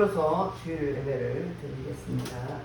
더불어서 주일 예배를 드리겠습니다.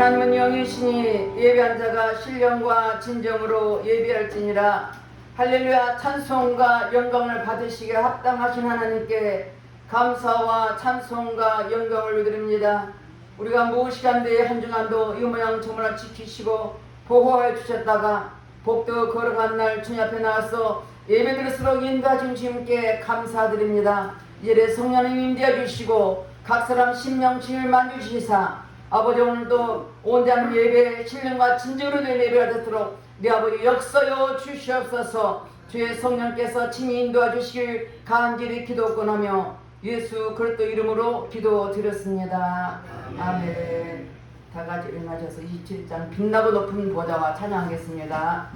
하나님은 영이시니 예배한 자가 신령과 진정으로 예배할지니라. 할렐루야. 찬송과 영광을 받으시기에 합당하신 하나님께 감사와 찬송과 영광을 드립니다. 우리가 무엇이간데 한중한도 이 모양 저모나 지키시고 보호해 주셨다가 복도 걸어간 날 주님 앞에 나와서 예배드릴수록 인도하신 주님께 감사드립니다. 이제 성령님 임재해 주시고 각 사람 심령 진을 만주시사 아버지 오늘도 온전한 예배 신령과 진정으로 된 예배가 되도록 네 아버지 역사여 주시옵소서. 주의 성령께서 친히 인도해 주시길 간절히 기도권하며 예수 그리스도 이름으로 기도드렸습니다. 아멘. 다같이 일어나셔서 27장 빛나고 높은 보좌와 찬양하겠습니다.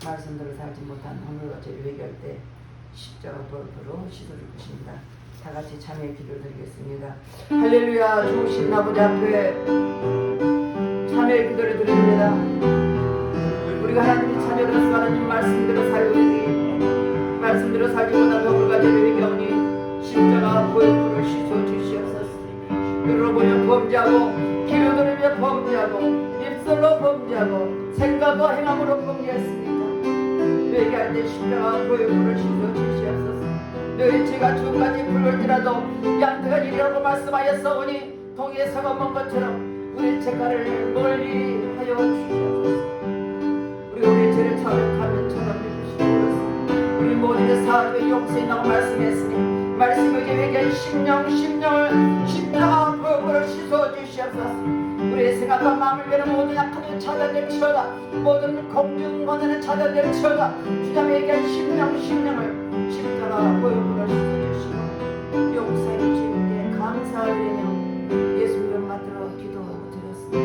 말씀대로 살지 못한 오늘과 저를 회개할 때 십자가 도로 씻어줄 것입니다. 다 같이 참여의 기도를 드리겠습니다. 할렐루야. 좋으신 아버지 앞에 참여의 기도를 드립니다. 우리가 하나님의 자녀로서 하나님 말씀대로 살고 말씀대로 살지 못한 오늘과 저를 회개하오니 십자가 보혈로 씻어 주시옵소서. 눈으로 보며 범죄하고 귀로 들으며 범죄하고 입술로 범죄하고 생각과 행함으로 범죄했습니다. 회개할 때 십자가 보혈로 씻어 주시옵소서. 너희 죄가 주까지 불을지라도 양태가 이리라고 말씀하였사오니 동이의 사과 먼 것처럼 우리 죄가를 멀리 하여 주시옵소서. 주시옵소서. 우리의 생각과 마음을 베는 모든 약함을 찾아낼지어다. 모든 공중 권한을 찾아낼지어다. 주님에게 심령을 십자가 보혈로 씻어주시고 용서해 주시기에 감사드리며 예수 이름 받들어 기도드렸습니다.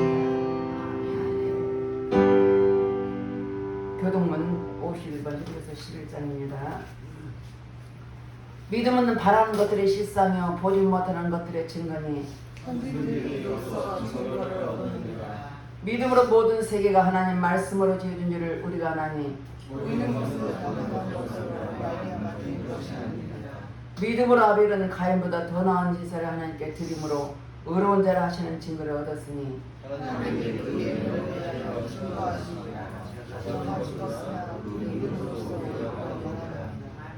교동문 51번 그래서 11장입니다. 믿음은 바라는 것들의 실상이요 보지 못하는 것들의 증거니 믿음으로 모든 세계가 하나님 말씀으로 지어진 줄을 우리가 아나니 믿음으로 아벨은 가인보다 더 나은 제사를 하나님께 드림으로 의로운 자라 하시는 증거를 얻었으니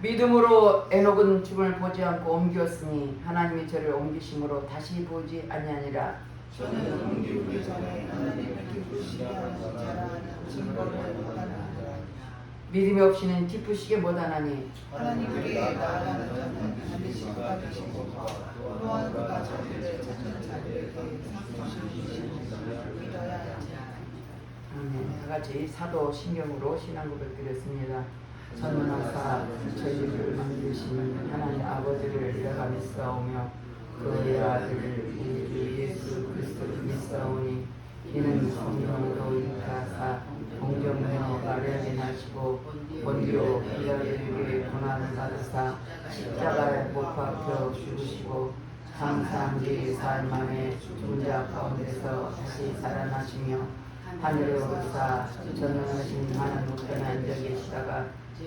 믿음으로 에녹은 죽음을 보지 않고 옮겼으니 하나님이 저를 옮기심으로 다시 보지 아니하니라. 저는 옮기기 전에 하나님을 기쁘시게 하는 자라는 증거를 얻었나니 믿음이 없이는 기쁘시게 못하나니 하나님께 나아가는 자는 반드시 받으시고 또한 그가 자기를 찾는 자들에게 상주시는 믿어야 하지. 다 같이 사도 신경으로 신앙고백 드렸습니다. 선문하사 저희를 만드신 하나님 아버지를 내가 믿사오며 그의 아들 우리 주 예수 그리스도를 믿사오니 이는 성령으로 인하사 공정하여 마리아에 나시고 본디오 빌라도에게 고난을 받으사 십자가에 못 박혀 죽으시고 장사한 뒤 사흘 만에 죽은 자 가운데서 다시 살아나시며 하늘에 오르사 전능하신 하나님 우편에 앉아 계시다가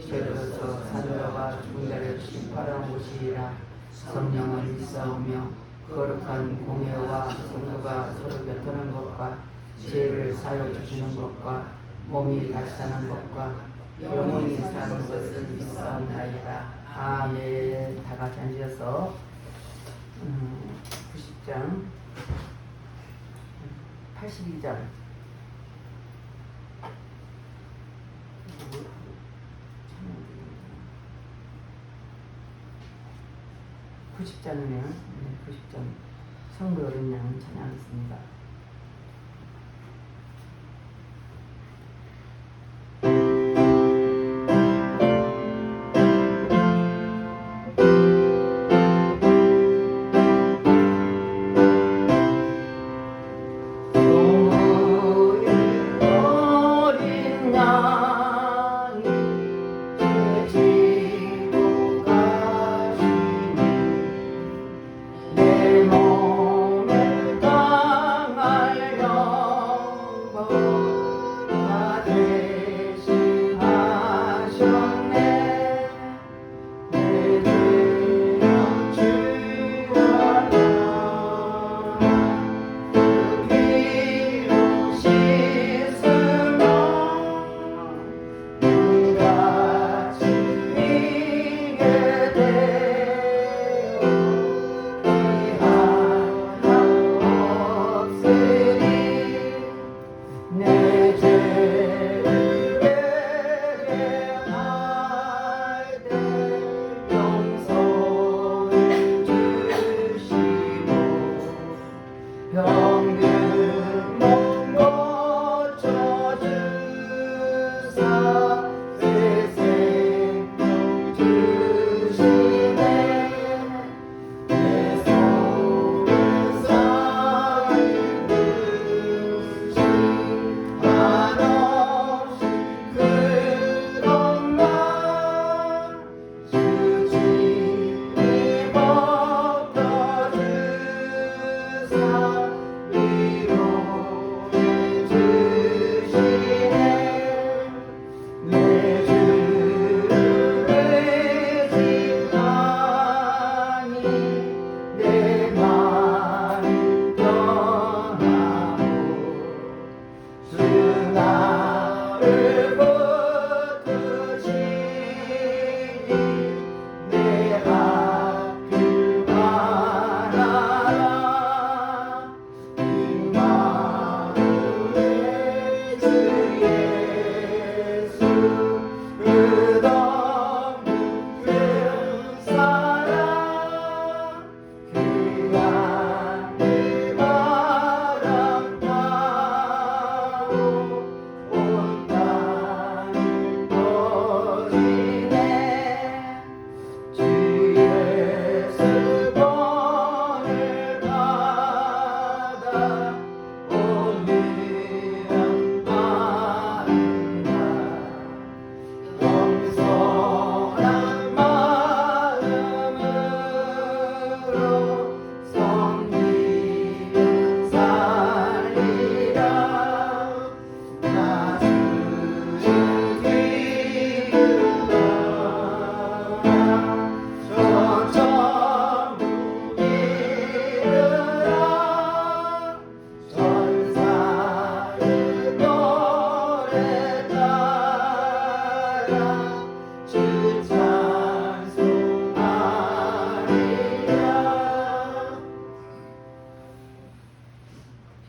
죄로서 산자와 죽은 자를 심판하러 오시리라. 성령을 믿사오며 거룩한 공예와 성도가 서로 곁하는 것과 죄를 사여 주시는 것과 몸이 다시 사는 것과 영원히 사는 것을 믿사옵나이다. 아멘. 다 같이 앉아서 90장 82장 90장이네요. 90장 성부 어린 양 찬양하겠습니다. 내 몸을 다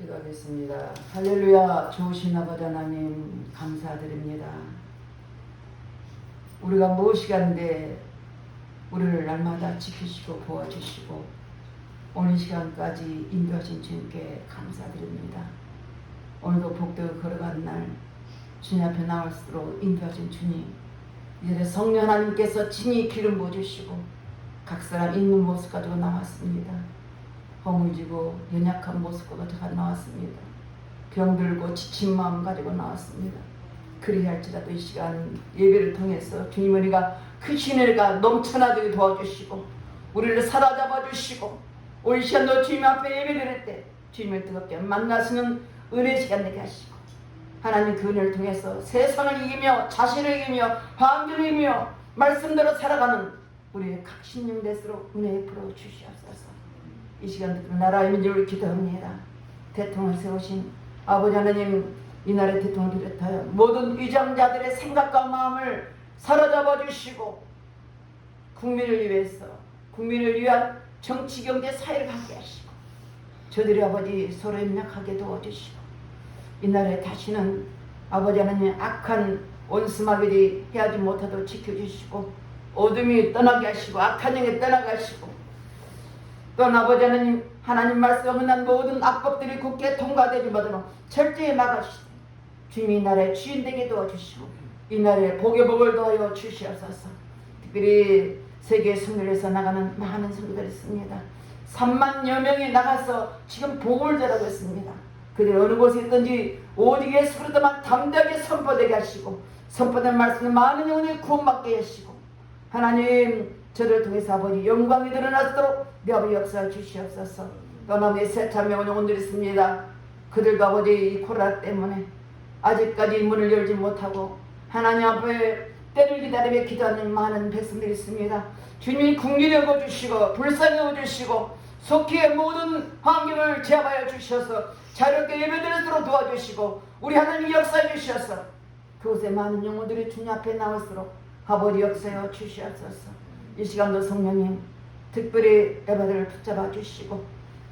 기도하겠습니다. 할렐루야. 좋으신 아버지 하나님 감사드립니다. 우리가 무엇이간데 우리를 날마다 지키시고 도와주시고 오늘 시간까지 인도하신 주님께 감사드립니다. 오늘도 복되게 걸어가는 날 주님 앞에 나올수록 인도하신 주님, 이제 성령 하나님께서 친히 기름 부어주시고 각 사람 있는 모습 가지고 나왔습니다. 허물지고 연약한 모습 가지고 나왔습니다. 병들고 지친 마음 가지고 나왔습니다. 그리할지라도 이 시간 예배를 통해서 주님 우리가 그 신뢰가 넘쳐나게 도와주시고 우리를 사로잡아 주시고 오늘 시간도 주님 앞에 예배드릴 때 주님을 뜨겁게 만나시는 은혜 시간 되게 하시고 하나님 그 은혜를 통해서 세상을 이기며 자신을 이기며 환경을 이기며 말씀대로 살아가는 우리의 각 신령 될수록 은혜 풀어 주시옵소서. 이 시간도 나라의 민족을 기도합니다. 대통령을 세우신 아버지 하나님, 이 나라의 대통령을 비롯하여 모든 위장자들의 생각과 마음을 사로잡아 주시고 국민을 위해서 국민을 위한 정치, 경제, 사회를 갖게 하시고 저들의 아버지 서로 협력하게 도와주시고 이 나라에 다시는 아버지 하나님 악한 원수마귀들이 해하지 못하도록 지켜주시고 어둠이 떠나게 하시고 악한 영이 떠나게 하시고 또한 아버지 하나님 말씀 어긋난 모든 악법들이 굳게 통과되지 못하도록 철저히 막아주시고 주님이 이 나라의 주인 되게 도와주시고 이 나라의 복의 복을 더하여 주시옵소서. 특별히 세계 선교에서 나가는 많은 성도들이 있습니다. 3만여 명이 나가서 지금 복을 전하고 있습니다. 그들 어느 곳에 있든지 오직 예수 그리스도만 담대하게 선포되게 하시고 선포된 말씀을 많은 영혼이 구원받게 하시고 하나님 저를 통해서 아버지 영광이 드러나도록 내 아버지 역사해 주시옵소서. 떠남의 세참명한 영혼들이 있습니다. 그들도 아버지 이 코로나 때문에 아직까지 문을 열지 못하고 하나님 앞에 때를 기다리며 기도하는 많은 백성들이 있습니다. 주님이 국리를 여겨주시고 불쌍히 여겨주시고 속히 모든 환경을 제압하여 주셔서 자유롭게 예배드리도록 도와주시고 우리 하나님 역사해 주셔서 그곳에 많은 영혼들이 주님 앞에 나올수록 아버지 역사해 주시옵소서. 이 시간도 성령님 특별히 예배들을 붙잡아 주시고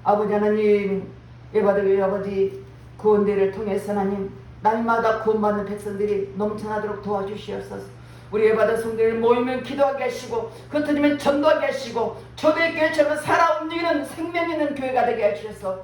아버지 하나님 예배들 아버지 구원대를 통해서 하나님 날마다 구원받는 백성들이 넘쳐나도록 도와주시옵소서. 우리 예배들 성도들 모이면 기도하게 하시고 흩어지면 전도하게 하시고 초대교회처럼 살아 움직이는 생명 있는 교회가 되게 하셔서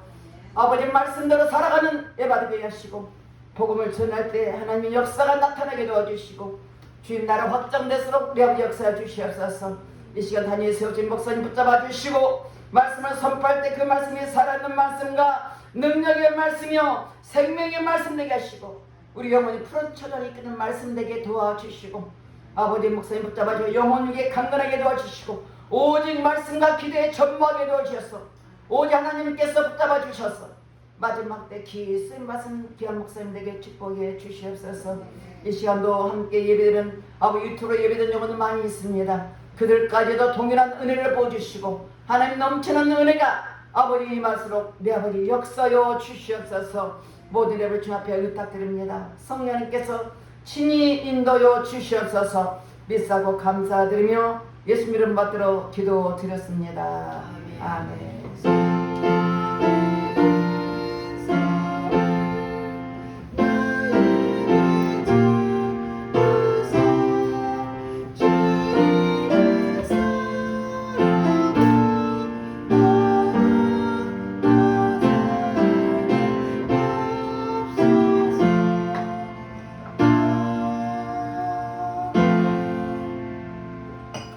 아버지 말씀대로 살아가는 예배들 되게 하시고 복음을 전할 때 하나님의 역사가 나타나게 도와주시고 주님 나라 확장될수록 우리 아버지 역사해 주시옵소서. 이 시간 단위에 세워진 목사님 붙잡아 주시고 말씀을 선포할 때 그 말씀이 살아있는 말씀과 능력의 말씀이요 생명의 말씀 되게 하시고 우리 영혼이 푸른초전이 이끄는 말씀 되게 도와주시고 아버지 목사님 붙잡아주고 영혼 위에 강건하게 도와주시고 오직 말씀과 기도에 전무하게 도와주셔서 오직 하나님께서 붙잡아 주셔서 마지막 때 기쓰임 말씀 귀한 목사님에게 축복해 주시옵소서. 이 시간도 함께 예배드리는 아버지 유튜브로 예배드리는 영혼들 많이 있습니다. 그들까지도 동일한 은혜를 보여주시고 하나님 넘치는 은혜가 아버지 임할수록 내 아버지 역사여 주시옵소서. 모든 예배를 주님 앞에 의탁드립니다. 성령님께서 친히 인도여 주시옵소서. 믿사고 감사드리며 예수 이름 받들어 기도드렸습니다. 아멘.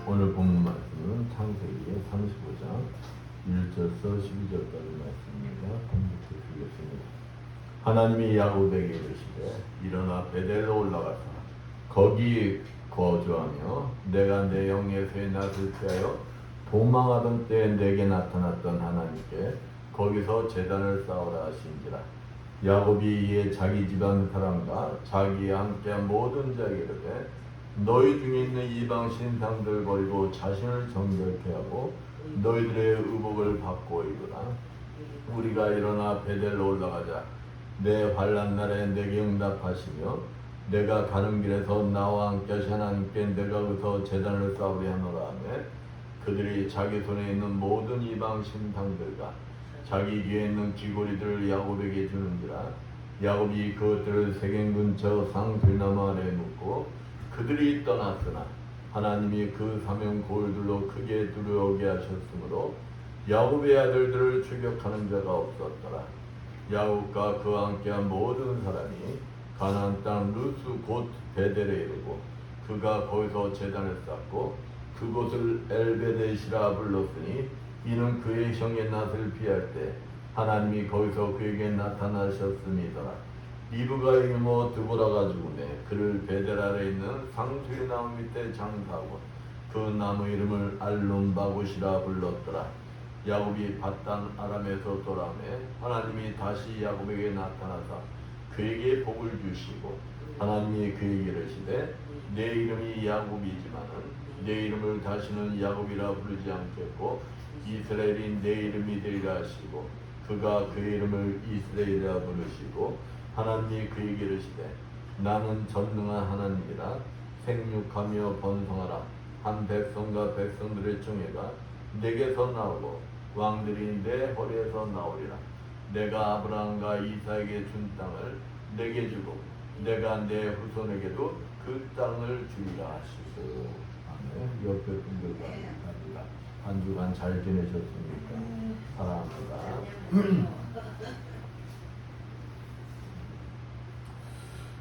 오늘 본문 말씀은 창세기 35장 1절서 12절까지 말씀입니다. 공부해 주겠습니다. 하나님이 야곱에게 이르시되 일어나 베델로 올라가서 거기 거주하며 내가 내 영예서에 낯을 피하여 도망하던 때에 내게 나타났던 하나님께 거기서 제단을 쌓으라 하신지라. 야곱이 이에 자기 집안 사람과 자기와 함께한 모든 자에게 이르되 너희 중에 있는 이방 신상들 버리고 자신을 정결케 하고 너희들의 의복을 바꿔 입으라. 우리가 일어나 베델로 올라가자. 내 환난 날에 내게 응답하시며 내가 가는 길에서 나와 함께 하신 하나님께 내가 그서 제단을 쌓으리 하노라 하매 그들이 자기 손에 있는 모든 이방 신상들과 자기 귀에 있는 귀고리들을 야곱에게 주는지라. 야곱이 그것들을 세겜 근처 상들나무 아래에 묻고 그들이 떠났으나 하나님이 그 사명 골들로 크게 두려워하게 하셨으므로 야곱의 아들들을 추격하는 자가 없었더라. 야곱과 그와 함께한 모든 사람이 가나안 땅 루스 곧 베델에 이르고 그가 거기서 제단을 쌓고 그곳을 엘베데시라 불렀으니 이는 그의 형의 낯을 피할 때 하나님이 거기서 그에게 나타나셨음이더라. 리브가 이모 드보라가 죽음에 그를 베델 아래 있는 상수의 나무 밑에 장사하고 그 나무 이름을 알론바굿이라 불렀더라. 야곱이 밧단 아람에서 돌아오매 하나님이 다시 야곱에게 나타나사 그에게 복을 주시고 하나님이 그에게 이르시되 내 이름이 야곱이지만은 내 이름을 다시는 야곱이라 부르지 않겠고 이스라엘이 내 이름이 되리라 하시고 그가 그의 이름을 이스라엘이라 부르시고 하나님이 그에게 이르시되 나는 전능한 하나님이라 생육하며 번성하라. 한 백성과 백성들의 총회가 내게서 나오고 왕들이 내 허리에서 나오리라. 내가 아브라함과 이삭에게 준 땅을 내게 주고 내가 내 후손에게도 그 땅을 주리라 하시고. 아멘. 옆에 분들과 합니다. 한 주간 잘 지내셨습니까? 사랑합니다.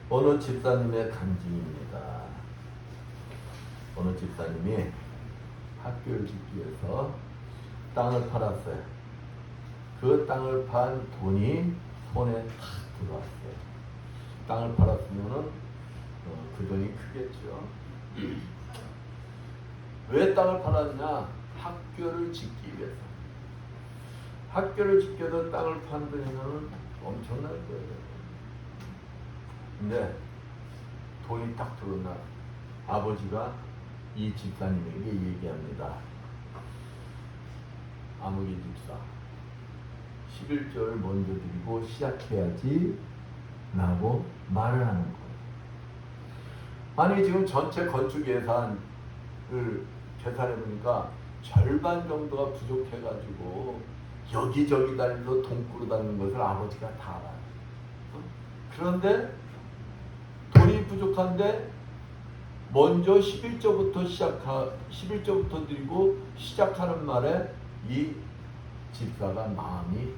어느 집사님의 간증입니다. 어느 집사님이 학교를 짓기 위해서 땅을 팔았어요. 그 땅을 판 돈이 손에 탁 들어왔어요. 땅을 팔았으면은 그 돈이 크겠죠. 왜 땅을 팔았냐? 학교를 짓기 위해서. 학교를 짓기 위해서 땅을 판 돈이면 엄청날 거예요. 근데 돈이 딱 들어온 날 아버지가 이 집사님에게 얘기합니다. 아무개 집사, 11조를 먼저 드리고 시작해야지 라고 말을 하는 거예요. 아니 지금 전체 건축 예산을 계산해보니까 절반 정도가 부족해가지고 여기저기 다니면서 돈 꾸러다니는 것을 아버지가 다 알아요. 그런데 돈이 부족한데 먼저 11조부터 드리고 시작하는 말에 이 집사가 마음이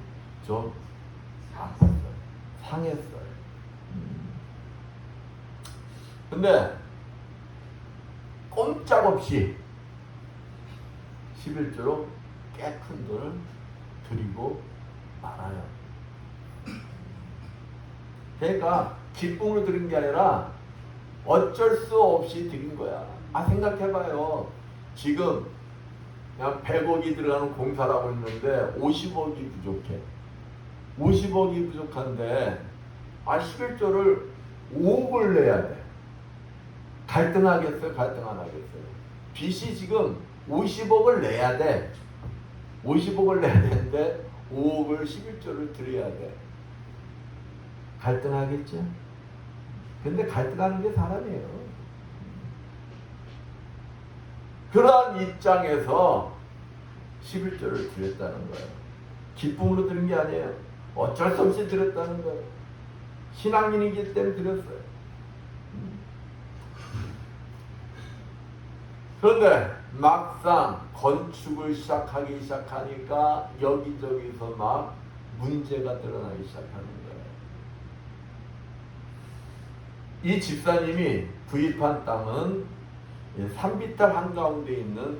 좀 아팠어요. 상했어요. 근데 꼼짝없이 11조로 꽤 큰 돈을 드리고 말아요. 그러니까 기쁨으로 드린 게 아니라 어쩔 수 없이 드린 거야. 생각해봐요. 지금 그냥 100억이 들어가는 공사를 하고 있는데 50억이 부족해. 50억이 부족한데 11조를 5억을 내야 돼. 갈등하겠어요? 갈등 안 하겠어요? 빚이 지금 50억을 내야 돼. 50억을 내야 되는데 5억을 11조를 드려야 돼. 갈등하겠죠? 근데 갈등하는 게 사람이에요. 그러한 입장에서 11조를 드렸다는 거예요. 기쁨으로 드린 게 아니에요. 어쩔 수 없이 드렸다는 거예요. 신앙인이기 때문에 드렸어요. 그런데 막상 건축을 시작하니까 여기저기서 막 문제가 드러나기 시작하는 거예요. 이 집사님이 구입한 땅은 산비탈 한가운데 있는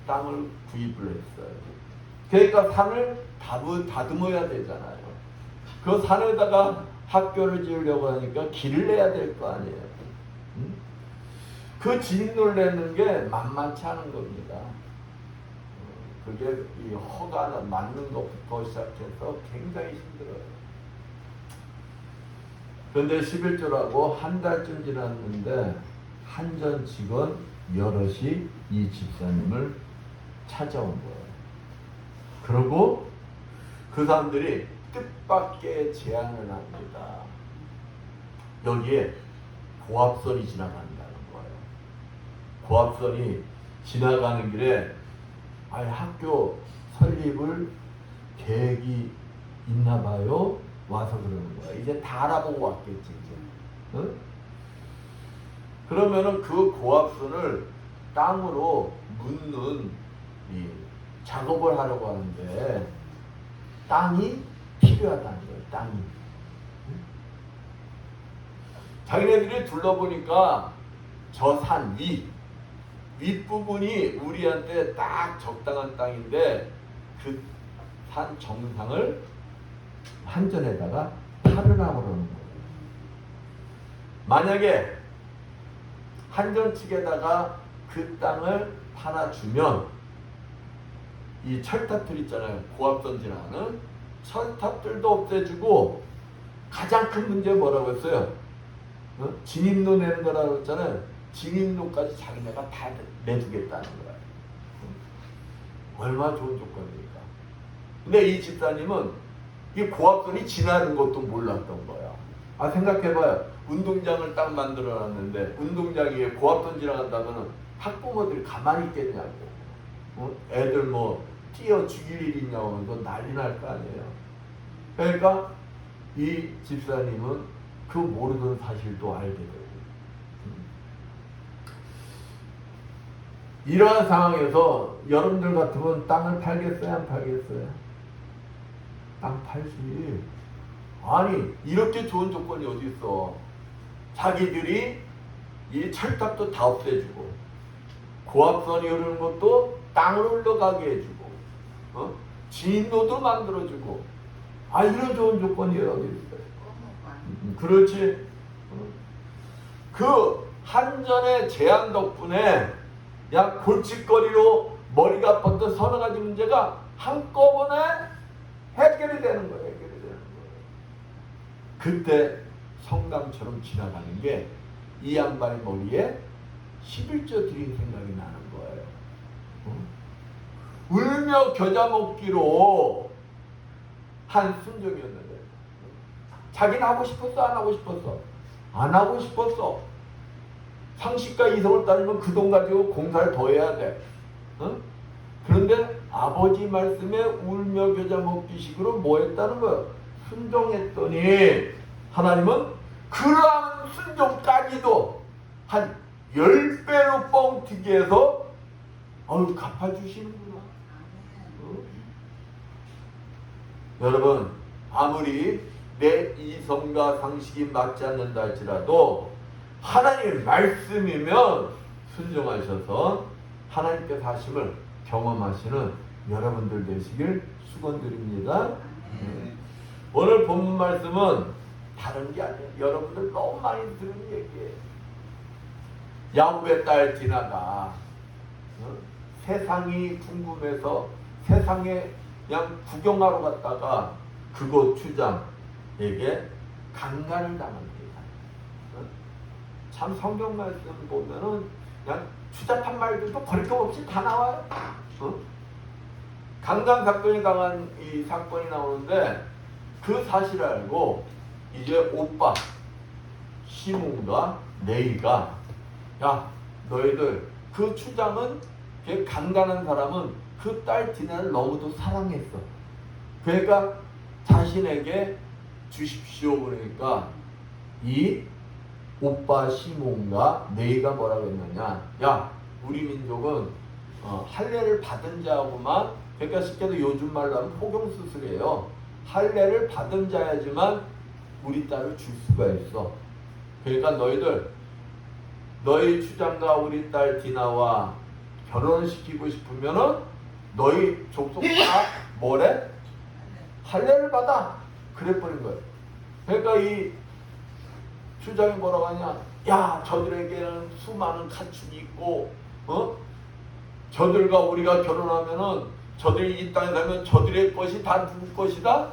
땅을 구입을 했어요. 그러니까 산을 다듬어야 되잖아요. 그 산에다가 학교를 지으려고 하니까 길을 내야 될 거 아니에요. 그 진을 내는 게 만만치 않은 겁니다. 그게 이 허가 맞는 것부터 시작해서 굉장히 힘들어요. 그런데 11조라고 한 달쯤 지났는데 한전 직원 여럿이 이 집사님을 찾아온 거예요. 그리고 그 사람들이 뜻밖의 제안을 합니다. 여기에 고압선이 지나간다는 거예요. 고압선이 지나가는 길에 학교 설립을 계획이 있나 봐요. 와서 그러는 거야. 이제 다 알아보고 왔겠지 이제. 응? 그러면은 그 고압선을 땅으로 묻는 이 작업을 하려고 하는데 땅이 필요하다는 거예요. 땅이. 자기네들이 둘러보니까 저 산 윗부분이 우리한테 딱 적당한 땅인데 그 산 정상을 한전에다가 팔으라고 그러는 거예요. 만약에 한전 측에다가 그 땅을 팔아주면 이 철탑들 있잖아요. 고압선 지나는 철탑들도 없애주고 가장 큰 문제 뭐라고 했어요? 진입로 내는 거라고 했잖아요. 진입로까지 자기네가 다 내주겠다는 거야. 얼마나 좋은 조건입니까? 근데 이 집사님은 이 고압선이 지나는 것도 몰랐던 거야. 아, 생각해봐요. 운동장을 딱 만들어놨는데 운동장 위에 고압선 지나간다면 학부모들이 가만히 있겠냐고. 애들 뭐 뛰어 죽일 일 있냐고 하면 너 난리 날 거 아니에요. 그러니까 이 집사님은 그 모르던 사실도 알게 되고. 이러한 상황에서 여러분들 같으면 땅을 팔겠어요? 안 팔겠어요? 땅 팔지. 아니 이렇게 좋은 조건이 어디 있어. 자기들이 이 철탑도 다 없애주고 고압선이 흐르는 것도 땅으로 흘러가게 해주고 진로도 만들어주고 아 이런 좋은 조건이 어디 있어요. 그렇지. 그 한전의 제안 덕분에 야 골칫거리로 머리가 아팠던 서너 가지 문제가 한꺼번에 해결이 되는 거예요. 해결이 되는 거예요. 그때 성당처럼 지나가는 게 이 양반의 머리에 11조 드린 생각이 나는 거예요. 울며 겨자 먹기로 한 순종이었는데 자기는 하고 싶었어? 안 하고 싶었어? 안 하고 싶었어. 상식과 이성을 따르면 그 돈 가지고 공사를 더 해야 돼. 그런데 아버지 말씀에 울며 겨자 먹기식으로 뭐 했다는 거예요? 순종했더니 하나님은 그러한 순종까지도 한 10배로 뻥튀기 해서 갚아주시는구나. 여러분 아무리 내 이성과 상식이 맞지 않는다 할지라도 하나님의 말씀이면 순종하셔서 하나님께서 하심을 경험하시는 여러분들 되시길 축원드립니다. 오늘 본문 말씀은 다른 게 아니에요. 여러분들 너무 많이 들은 얘기예요. 야곱의 딸 디나가 세상이 궁금해서 세상에 그냥 구경하러 갔다가 그곳 주장에게 강간을 당합니다. 참 성경 말씀 보면은 그냥 추잡한 말들도 거릴 것 없이 다 나와요. 강간 사건이 당한 이 사건이 나오는데 그 사실을 알고 이제 오빠 시몬과 네이가 야 너희들 그 추장은 걔 강간한 사람은 그 딸 디나를 너무도 사랑했어. 그러니까 자신에게 주십시오. 그러니까 이 오빠 시몬과 네이가 뭐라고 했느냐. 야 우리 민족은 할례를 받은 자하고만 그러니까 쉽게도 요즘 말로 하면 포경수술이에요. 할례를 받은 자야지만 우리 딸을 줄 수가 있어. 그러니까 너희들 너희 추장과 우리 딸 디나와 결혼을 시키고 싶으면은 너희 족속 다 뭐래? 할례를 받아. 그래버린 거예요. 그러니까 이 추장이 뭐라고 하냐? 야 저들에게는 수많은 가축이 있고 저들과 우리가 결혼하면은 저들이 이 땅에 살면 저들의 것이 다 누구 것이다?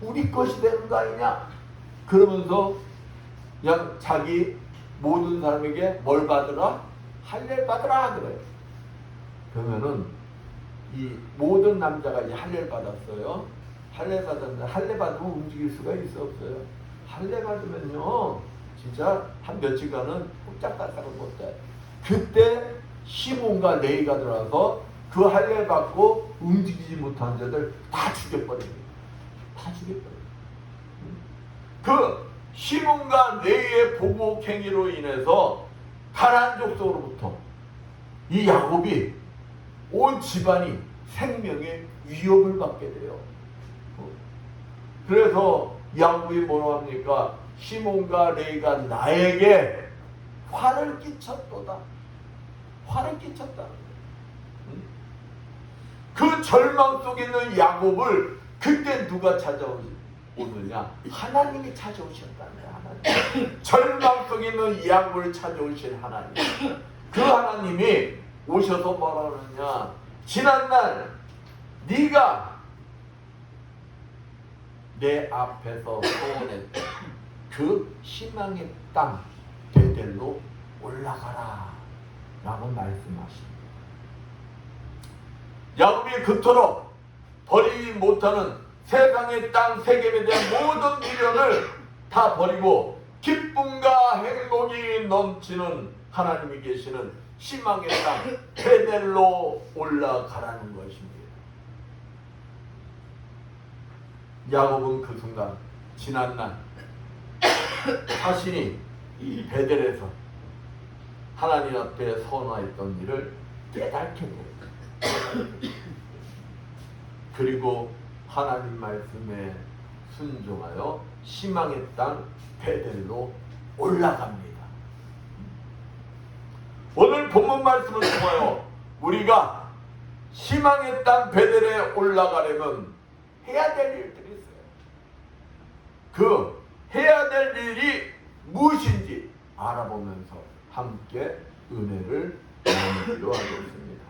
우리 것이 되는 거 아니냐? 그러면서 그냥 자기 모든 사람에게 뭘 받으라? 할례를 받으라 그래요. 그러면은 이 모든 남자가 이제 할례를 받았어요. 할례 받았는데 할례 받으면 움직일 수가 있어 없어요? 할례 받으면요 진짜 한 며칠간은 꼼짝달싹을 못해. 그때 시몬과 레이가 들어와서 그 할례 받고 움직이지 못한 자들 다 죽여버립니다. 다 죽여버려요. 그 시몬과 레위의 보복 행위로 인해서 가나안 족속으로부터 이 야곱이 온 집안이 생명의 위협을 받게 돼요. 그래서 야곱이 뭐라고 합니까? 시몬과 레위가 나에게 화를 끼쳤도다. 화를 끼쳤다는 거예요. 그 절망 속에 있는 야곱을 그때 누가 찾아오느냐? 하나님이 찾아오셨다는 거예요. 하나님. 절망 속에 있는 야곱을 찾아오신 하나님. 그 하나님이 오셔서 뭐라 그러느냐? 지난날 네가 내 앞에서 소원했던 그 희망의 땅 베델로 올라가라 라고 말씀하십니다. 야곱이 그토록 버리지 못하는 세상의 땅 세겜에 대한 모든 미련을 다 버리고 기쁨과 행복이 넘치는 하나님이 계시는 희망의 땅 베델로 올라가라는 것입니다. 야곱은 그 순간 지난날 자신이 이 베델에서 하나님 앞에 선화했던 일을 깨닫게 됩니다. 그리고 하나님 말씀에 순종하여 희망의 땅 베델로 올라갑니다. 오늘 본문 말씀을 통하여 우리가 희망의 땅 베델에 올라가려면 해야 될 일들이 있어요. 그 해야 될 일이 무엇인지 알아보면서 함께 은혜를 나누기로 하겠습니다.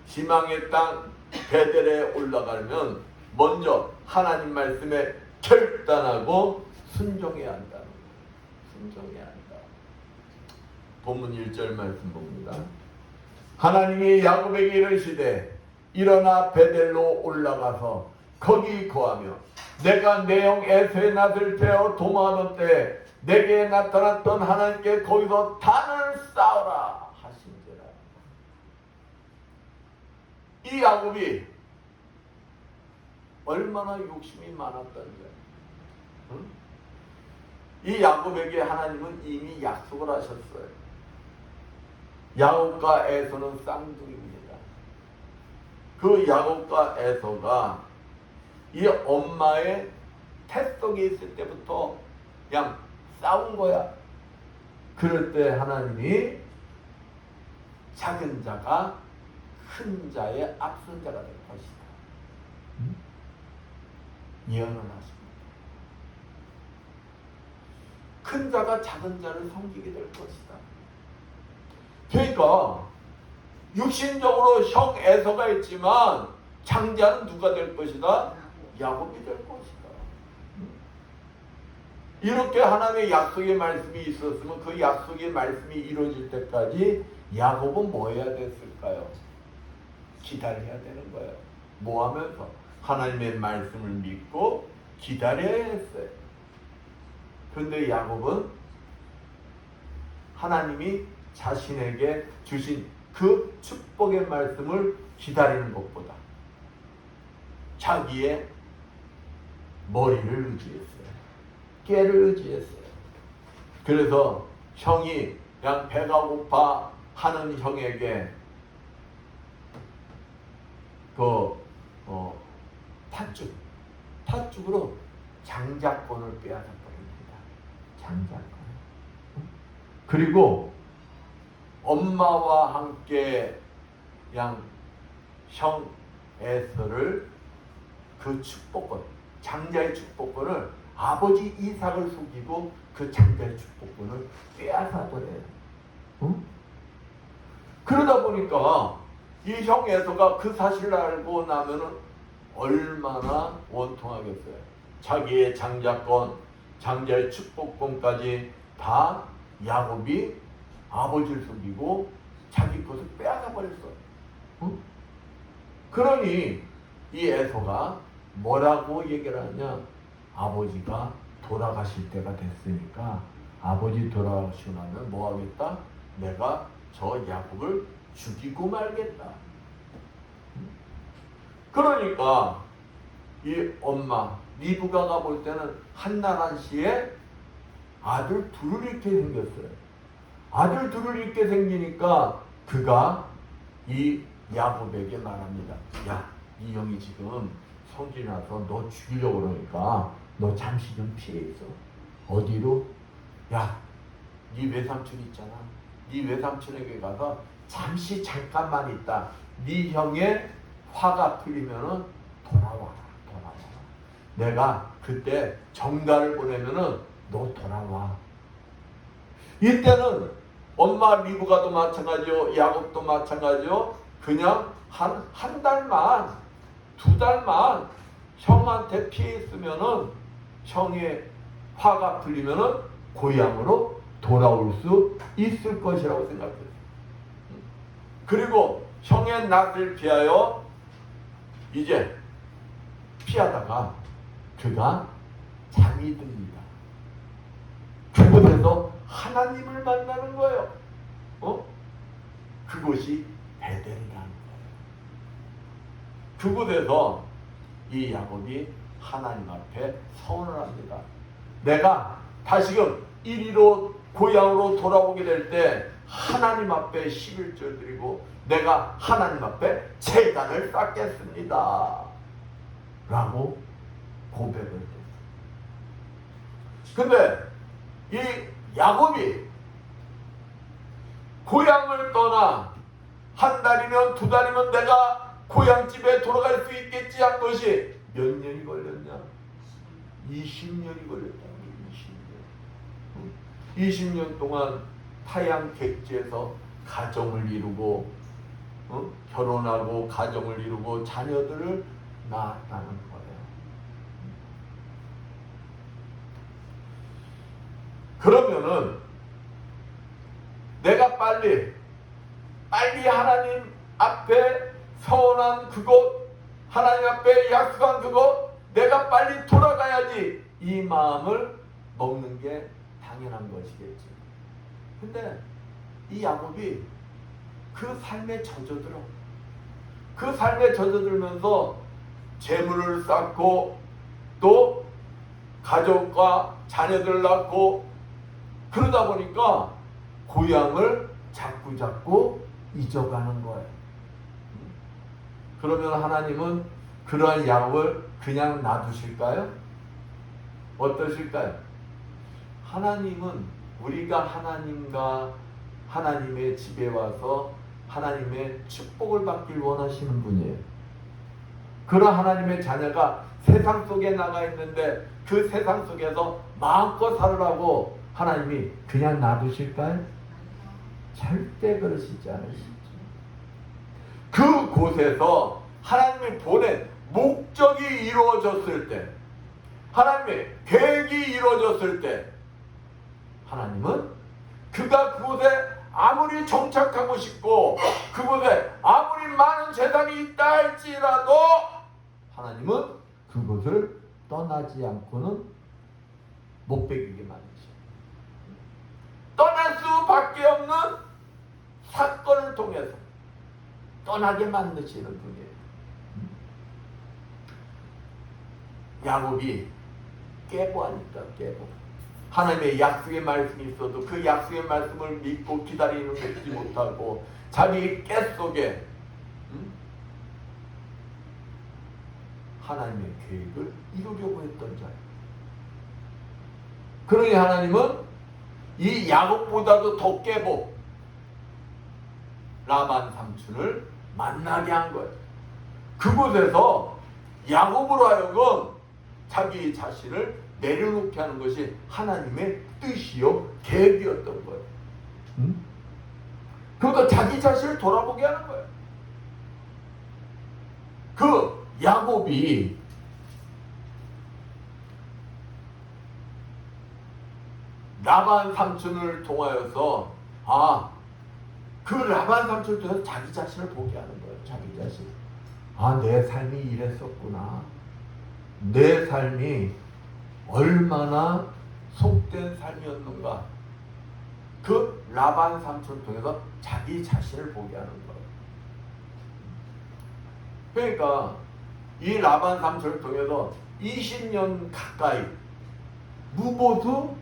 희망의 땅 베델에 올라가려면 먼저 하나님 말씀에 결단하고 순종해야 한다. 순종해야 한다. 본문 1절 말씀 봅니다. 하나님이 야곱에게 이르시되 일어나 베델로 올라가서 거기 거하며 내가 내 형 에서의 낫을 베어 도망하던 때 내게 나타났던 하나님께 거기서 단을 쌓으라 하신지라. 이 야곱이 얼마나 욕심이 많았던지. 응? 이 야곱에게 하나님은 이미 약속을 하셨어요. 야곱과 에서는 쌍둥이입니다. 그 야곱과 에서가 이 엄마의 태 속에 있을 때부터 그냥 싸운 거야. 그럴 때 하나님이 작은 자가 큰 자의 앞선 자가 될 것이다. 예언을 하십니다. 큰 자가 작은 자를 섬기게 될 것이다. 그러니까 육신적으로 형 에서가 있지만 장자는 누가 될 것이다? 야곱이 될 것이다. 이렇게 하나님의 약속의 말씀이 있었으면 그 약속의 말씀이 이루어질 때까지 야곱은 뭐 해야 됐을까요? 기다려야 되는 거예요. 뭐 하면서? 하나님의 말씀을 믿고 기다려야 했어요. 그런데 야곱은 하나님이 자신에게 주신 그 축복의 말씀을 기다리는 것보다 자기의 머리를 의지했어요. 깨를 의지했어요. 그래서 형이 그냥 배가 고파 하는 형에게 팥죽으로 장자권을 빼앗아 버립니다. 장자권. 그리고 엄마와 함께 그냥 형 에서를 그 축복권, 장자의 축복권을 아버지 이삭을 속이고 그 장자의 축복권을 빼앗아 버려요. 응? 그러다 보니까 이 형 에서가 그 사실을 알고 나면은 얼마나 원통하겠어요. 자기의 장자권, 장자의 축복권까지 다 야곱이 아버지를 속이고 자기 것을 빼앗아 버렸어요. 응? 그러니 이 에서가 뭐라고 얘기를 하냐? 아버지가 돌아가실 때가 됐으니까 아버지 돌아가시고 나면 뭐 하겠다? 내가 저 야곱을 죽이고 말겠다. 그러니까 이 엄마 리브가가 볼 때는 한날 한시에 아들 둘을 잃게 생겼어요. 아들 둘을 잃게 생기니까 그가 이 야곱에게 말합니다. 야, 이 형이 지금 성질이 나서 너 죽이려고 그러니까 너 잠시 좀 피해 있어. 어디로? 야, 네 외삼촌 있잖아. 네 외삼촌에게 가서 잠깐만 있다. 네 형의 화가 풀리면은 돌아와라. 내가 그때 정가를 보내면은 너 돌아와. 이때는 엄마 리브가도 마찬가지요, 야곱도 마찬가지요. 그냥 한 달만, 2달만 형한테 피해 있으면은 형의 화가 풀리면은 고향으로 돌아올 수 있을 것이라고 생각했어요. 그리고 형의 낯을 피하여 이제 피하다가 그가 잠이 듭니다. 그곳에서 하나님을 만나는 거예요. 그곳이 베델이라는 거예요. 그곳에서 이 야곱이 하나님 앞에 서원을 합니다. 내가 다시금 이리로 고향으로 돌아오게 될 때 하나님 앞에 11절 드리고 내가 하나님 앞에 제단을 쌓겠습니다. 라고 고백을 했어요. 근데 이 야곱이 고향을 떠나 한 달이면 2달이면 내가 고향집에 돌아갈 수 있겠지 한 것이 몇 년이 걸렸냐? 20년이 걸렸다. 20년 동안 타양 객지에서 가정을 이루고 결혼하고 가정을 이루고 자녀들을 낳았다는 거예요. 그러면은 내가 빨리 하나님 앞에 서원한 그곳, 하나님 앞에 약속한 그곳, 내가 빨리 돌아가야지 이 마음을 먹는 게 당연한 것이겠지. 근데 이 야곱이 그 삶에 젖어들어. 그 삶에 젖어들면서 재물을 쌓고 또 가족과 자녀들을 낳고 그러다 보니까 고향을 자꾸 잊어가는 거예요. 그러면 하나님은 그러한 야곱을 그냥 놔두실까요? 어떠실까요? 하나님은 우리가 하나님과 하나님의 집에 와서 하나님의 축복을 받길 원하시는 분이에요. 그런 하나님의 자녀가 세상 속에 나가 있는데 그 세상 속에서 마음껏 살으라고 하나님이 그냥 놔두실까요? 절대 그러시지 않으시죠. 그곳에서 하나님이 보낸 목적이 이루어졌을 때, 하나님의 계획이 이루어졌을 때 하나님은 그가 그곳에 아무리 정착하고 싶고 그곳에 아무리 많은 재산이 있다 할지라도 하나님은 그곳을 떠나지 않고는 못 베기게 만드셔. 떠날 수밖에 없는 사건을 통해서 떠나게 만드시는 분이에요. 야곱이 깨보하니까 깨보. 하나님의 약속의 말씀이 있어도 그 약속의 말씀을 믿고 기다리는 것이지 못하고 자기 깨 속에 하나님의 계획을 이루려고 했던 자예요. 그러니 하나님은 이 야곱보다도 더 깨보 라반 삼촌을 만나게 한 거예요. 그곳에서 야곱으로 하여금 자기 자신을 내려놓게 하는 것이 하나님의 뜻이요 계획이었던 거예요. 그러니까 자기 자신을 돌아보게 하는 거예요. 그 야곱이 라반 삼촌을 통하여서 그 라반 삼촌을 통해서 자기 자신을 보게 하는 거예요. 자기 자신. 내 삶이 이랬었구나. 내 삶이 얼마나 속된 삶이었는가. 그 라반 삼촌을 통해서 자기 자신을 보게 하는 거예요. 그러니까 이 라반 삼촌을 통해서 20년 가까이 무보수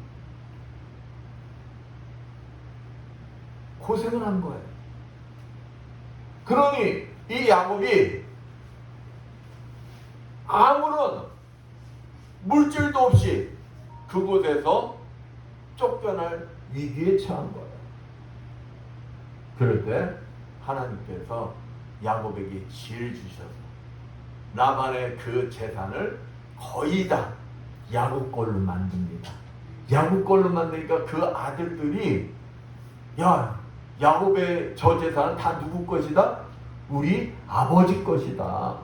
고생을 한 거예요. 그러니 이 야곱이 아무런 물질도 없이 그곳에서 쫓겨날 위기에 처한 거예요. 그럴 때 하나님께서 야곱에게 지혜를 주셔서 라반의 그 재산을 거의 다 야곱 걸로 만듭니다. 야곱 걸로 만드니까 그 아들들이 야, 야곱의 저 재산은 다 누구 것이다? 우리 아버지 것이다.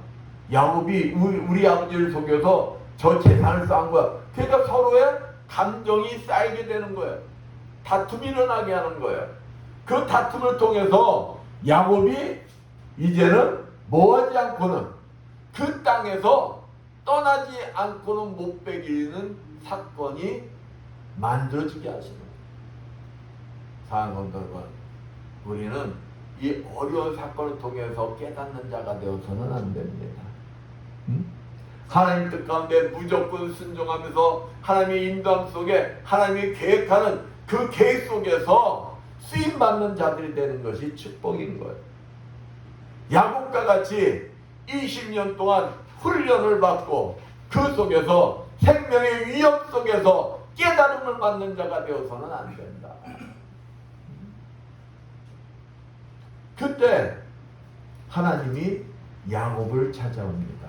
야곱이 우리 아버지를 속여서 저 재산을 쌓은 거야. 그러니까 서로의 감정이 쌓이게 되는 거예요. 다툼이 일어나게 하는 거예요. 그 다툼을 통해서 야곱이 이제는 뭐하지 않고는 그 땅에서 떠나지 않고는 못 베기는 사건이 만들어지게 하시는 거예요. 사랑하는 여러분, 우리는 이 어려운 사건을 통해서 깨닫는 자가 되어서는 안 됩니다. 하나님 뜻 가운데 무조건 순종하면서 하나님의 인도함 속에 하나님이 계획하는 그 계획 속에서 쓰임받는 자들이 되는 것이 축복인 거예요. 야곱과 같이 20년 동안 훈련을 받고 그 속에서 생명의 위협 속에서 깨달음을 받는 자가 되어서는 안 된다. 그때 하나님이 야곱을 찾아옵니다.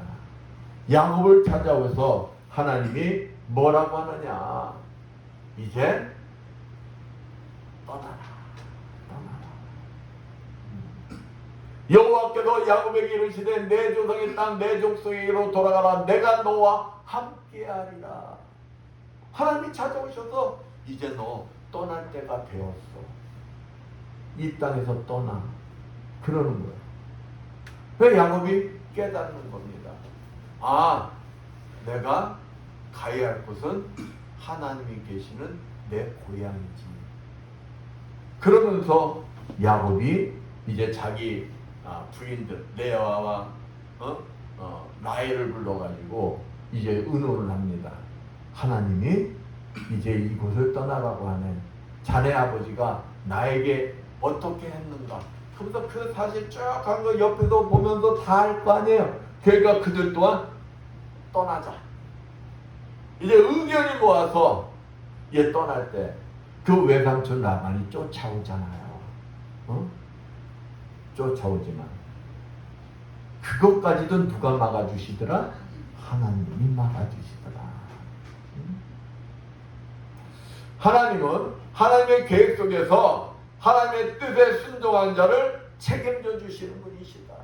야곱을 찾아오서 하나님이 뭐라고 하느냐? 이제 떠나라. 여호와께서 야곱에게 이르시되 내 조상의 땅 내 족속에게로 돌아가라. 내가 너와 함께하리라. 하나님이 찾아오셔서 이제 너 떠날 때가 되었어. 이 땅에서 떠나. 그러는 거예요. 왜 야곱이 깨닫는 겁니다. 아, 내가 가야 할 곳은 하나님이 계시는 내 고향이지. 그러면서 야곱이 이제 자기 부인들 레아와 라헬을 불러가지고 이제 의논을 합니다. 하나님이 이제 이곳을 떠나라고 하네. 자네 아버지가 나에게 어떻게 했는가. 그래서 그 사실 쭉 한 거 옆에서 보면서 다 알 거 아니에요. 그러니까 그들 또한 떠나자. 이제 의견이 모아서 얘 떠날 때 그 외삼촌 라반이 쫓아오잖아요. 쫓아오지만 그것까지도 누가 막아주시더라? 하나님이 막아주시더라. 하나님은 하나님의 계획 속에서 하나님의 뜻에 순종한 자를 책임져 주시는 분이시다.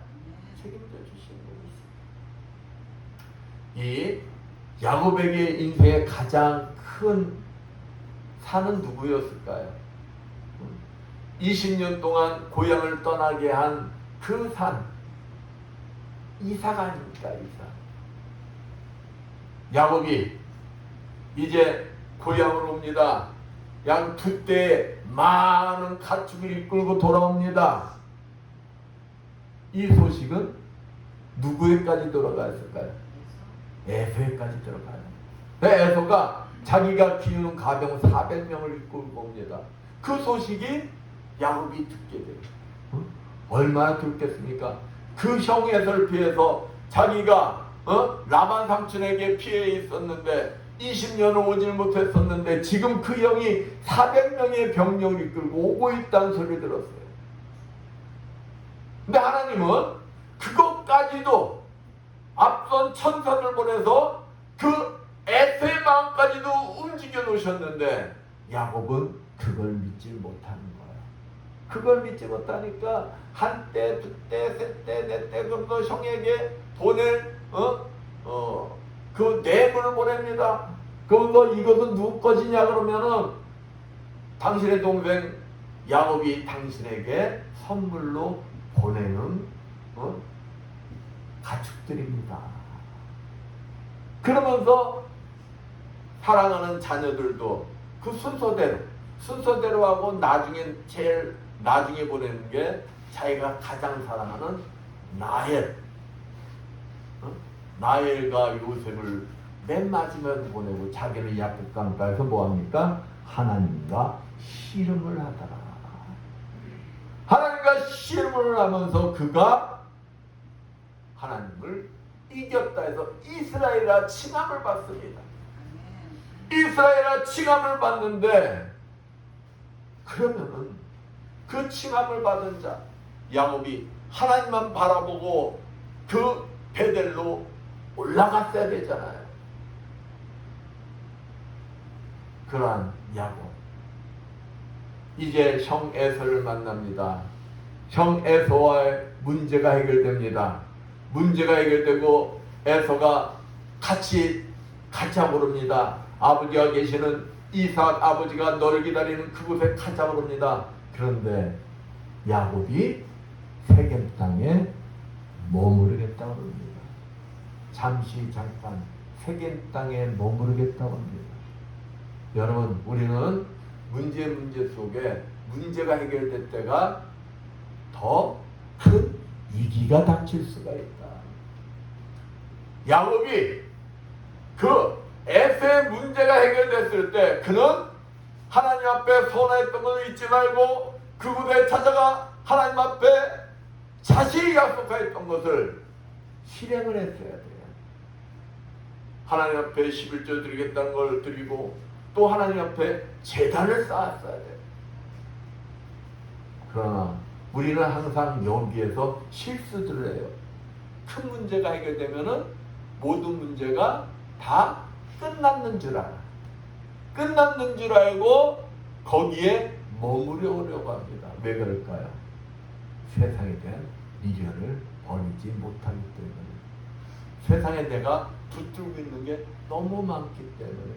책임져 주시는 분이시다. 이 야곱에게 인생의 가장 큰 산은 누구였을까요? 20년 동안 고향을 떠나게 한 그 산, 이삭 아닙니까? 이삭. 야곱이 이제 고향으로 옵니다. 양 두 떼에 많은 가축을 이끌고 돌아옵니다. 이 소식은 누구에까지 들어갔을까요? 에서에까지 들어가요. 에서가 자기가 키우는 가병 400명을 이끌고 옵니다. 그 소식이 야곱이 듣게 돼요. 얼마나 듣겠습니까? 그 형 에서를 피해서 자기가 라반 삼촌에게 피해 있었는데 20년을 오질 못했었는데 지금 그 형이 400명의 병력을 이끌고 오고 있다는 소리를 들었어요. 근데 하나님은 그것까지도 앞선 천사를 보내서 그 에서의 마음까지도 움직여 놓으셨는데 야곱은 그걸 믿지 못하는 거예요. 그걸 믿지 못하니까 한 때, 두 때, 세 때, 네 때 정도 형에게 보낼 그 뇌물을 보냅니다. 그래서 이것은 누구 것이냐 그러면은 당신의 동생 야곱이 당신에게 선물로 보내는 가축들입니다. 그러면서 사랑하는 자녀들도 그 순서대로 하고 제일 나중에 보내는 게 자기가 가장 사랑하는 라헬. 라헬과 요셉을 맨 마지막에 보내고 자기는 야곱 강가에서 뭐합니까? 하나님과 씨름을 하더라. 하나님과 씨름을 하면서 그가 하나님을 이겼다 해서 이스라엘아 칭함을 받습니다. 이스라엘아 칭함을 받는데, 그러면은 그 칭함을 받은 자 야곱이 하나님만 바라보고 그 베델로 올라갔어야 되잖아요. 그러한 야곱, 이제 형 에서를 만납니다. 형 에서와의 문제가 해결됩니다. 문제가 해결되고 에서가 같이 가자고 그럽니다. 아버지가 계시는 이삭 아버지가 너를 기다리는 그곳에 가자고 그럽니다. 그런데 야곱이 세겜 땅에 머무르겠다고 합니다. 잠시 잠깐 세겜 땅에 머무르겠다고 합니다. 여러분, 우리는 문제 속에 문제가 해결될 때가 더 큰 위기가 닥칠 수가 있다. 야곱이 그 에서의 문제가 해결됐을 때 그는 하나님 앞에 서운했던 것을 잊지 말고 그곳에 찾아가 하나님 앞에 자신이 약속하였던 것을 실행을 했어야 돼요. 하나님 앞에 11조 드리겠다는 걸 드리고 또 하나님 앞에 제단을 쌓았어야 돼요. 그러나 우리는 항상 여기에서 실수들을 해요. 큰 문제가 해결되면은 모든 문제가 다 끝났는 줄 알아. 끝났는 줄 알고 거기에 머무르려고 합니다. 왜 그럴까요? 세상에 대한 미련을 버리지 못하기 때문에. 세상에 내가 붙들고 있는 게 너무 많기 때문에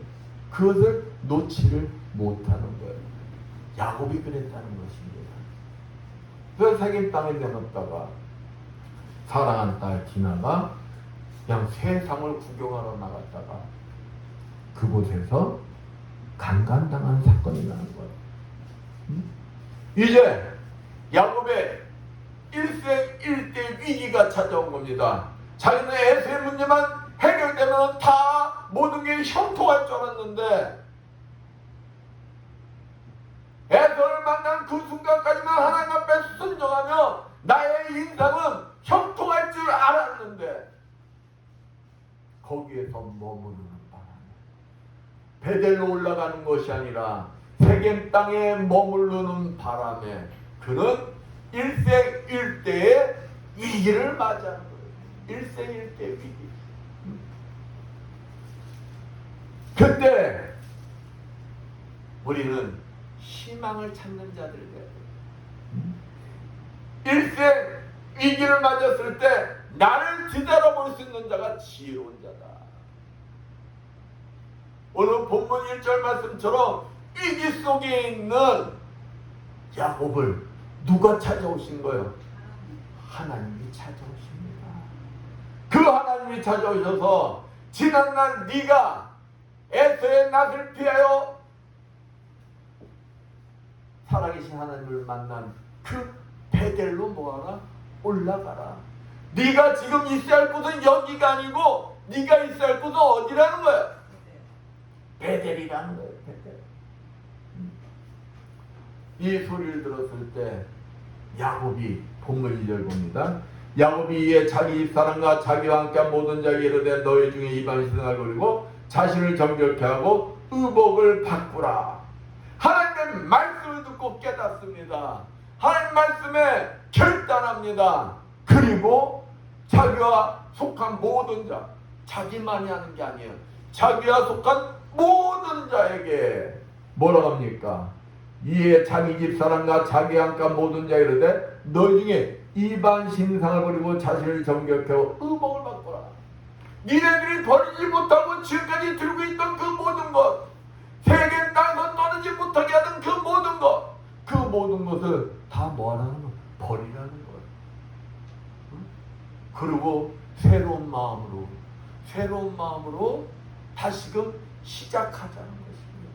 그것을 놓지를 못하는 거예요. 야곱이 그랬다는 것입니다. 그 세겜 땅에 내놓다가 사랑한 딸 디나가 그냥 세상을 구경하러 나갔다가 그곳에서 강간당한 사건이 나는 거예요. 이제 야곱의 일생일대 위기가 찾아온 겁니다. 자기는 에서의 문제만 해결되면 다 모든 게 형통할 줄 알았는데 에서를 만난 그 순간까지만 하나님 앞에 순종하며 나의 인생은 형통할 줄 알았는데 거기에서 머무르는 바람에 베델로 올라가는 것이 아니라 세겜 땅에 머무르는 바람에 그는 일생일대의 위기를 맞이하는 거예요. 일생일대의 위기. 그때 우리는 희망을 찾는 자들이 돼야 돼요. 일생 위기를 맞았을 때 나를 뒤돌아볼 수 있는 자가 지혜로운 자다. 오늘 본문 1절 말씀처럼 위기 속에 있는 야곱을 누가 찾아오신 거예요? 하나님이 찾아오십니다. 그 하나님이 찾아오셔서 지난날 네가 에서의 낯을 피하여 살아계신 하나님을 만난 그 베델로 뭐하라? 올라가라. 네가 지금 있어야 할 곳은 여기가 아니고 네가 있어야 할 곳은 어디라는 거야? 베델이라는 거예요. 베델. 이 소리를 들었을 때 야곱이 본문 2절 봅니다. 야곱이 이에 자기 집사람과 자기와 함께한 모든 자에게 이르되 너희 중에 이방 신앙을 버리고 자신을 정결케 하고 의복을 바꾸라. 하나님의 말씀을 듣고 깨닫습니다. 하나님 말씀에 결단합니다. 그리고 자기와 속한 모든 자, 자기만이 하는 게 아니에요. 자기와 속한 모든 자에게 뭐라고 합니까? 이에 자기 집사람과 자기와 함께한 모든 자에게 이르되 너희 중에 이방 신상을 버리고 자신을 정결케 하고 의복을 바꾸라. 니네들이 버리지 못하고 지금까지 들고 있던 그 모든 것, 세계 땅에서 떠나지 못하게 하던 그 모든 것, 그 모든 것을 다 뭐하라는 거야? 버리라는 거야. 응? 그리고 새로운 마음으로 다시금 시작하자는 것입니다.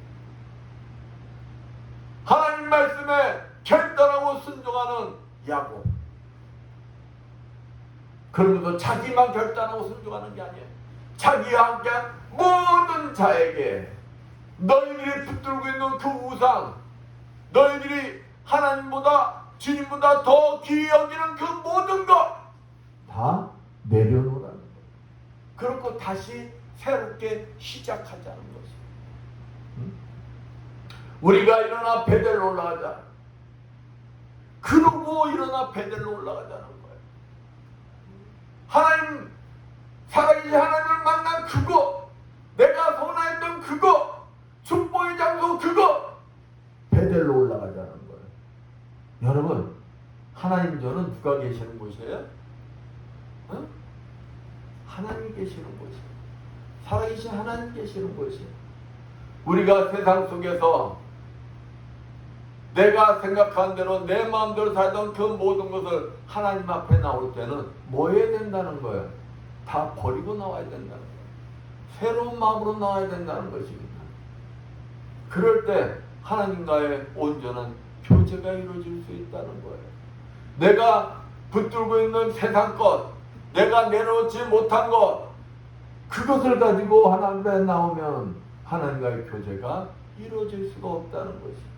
하나님 말씀에 결단하고 순종하는 야곱. 그러면서 자기만 결단하고 순종하는 게 아니에요. 자기와 함께한 모든 자에게 너희들이 붙들고 있는 그 우상, 너희들이 하나님보다 주님보다 더 귀히 여기는 그 모든 것 다 내려놓으라는 거예요. 그렇고 다시 새롭게 시작하자는 것이에요. 우리가 일어나 베델로 올라가자. 그러고 일어나 베델로 올라가자는 거예요. 하나님, 살아계신 하나님을 만난 그곳, 내가 소원했던 그곳, 축복의 장소 그곳, 베델로 올라가자는 거예요. 여러분, 하나님 전은 누가 계시는 곳이에요? 하나님 계시는 곳이에요. 살아계신 하나님 계시는 곳이에요. 우리가 세상 속에서 내가 생각한 대로 내 마음대로 살던 그 모든 것을 하나님 앞에 나올 때는 뭐 해야 된다는 거예요? 다 버리고 나와야 된다는 거예요. 새로운 마음으로 나와야 된다는 것입니다. 그럴 때 하나님과의 온전한 교제가 이루어질 수 있다는 거예요. 내가 붙들고 있는 세상 것, 내가 내려놓지 못한 것, 그것을 가지고 하나님 앞에 나오면 하나님과의 교제가 이루어질 수가 없다는 것입니다.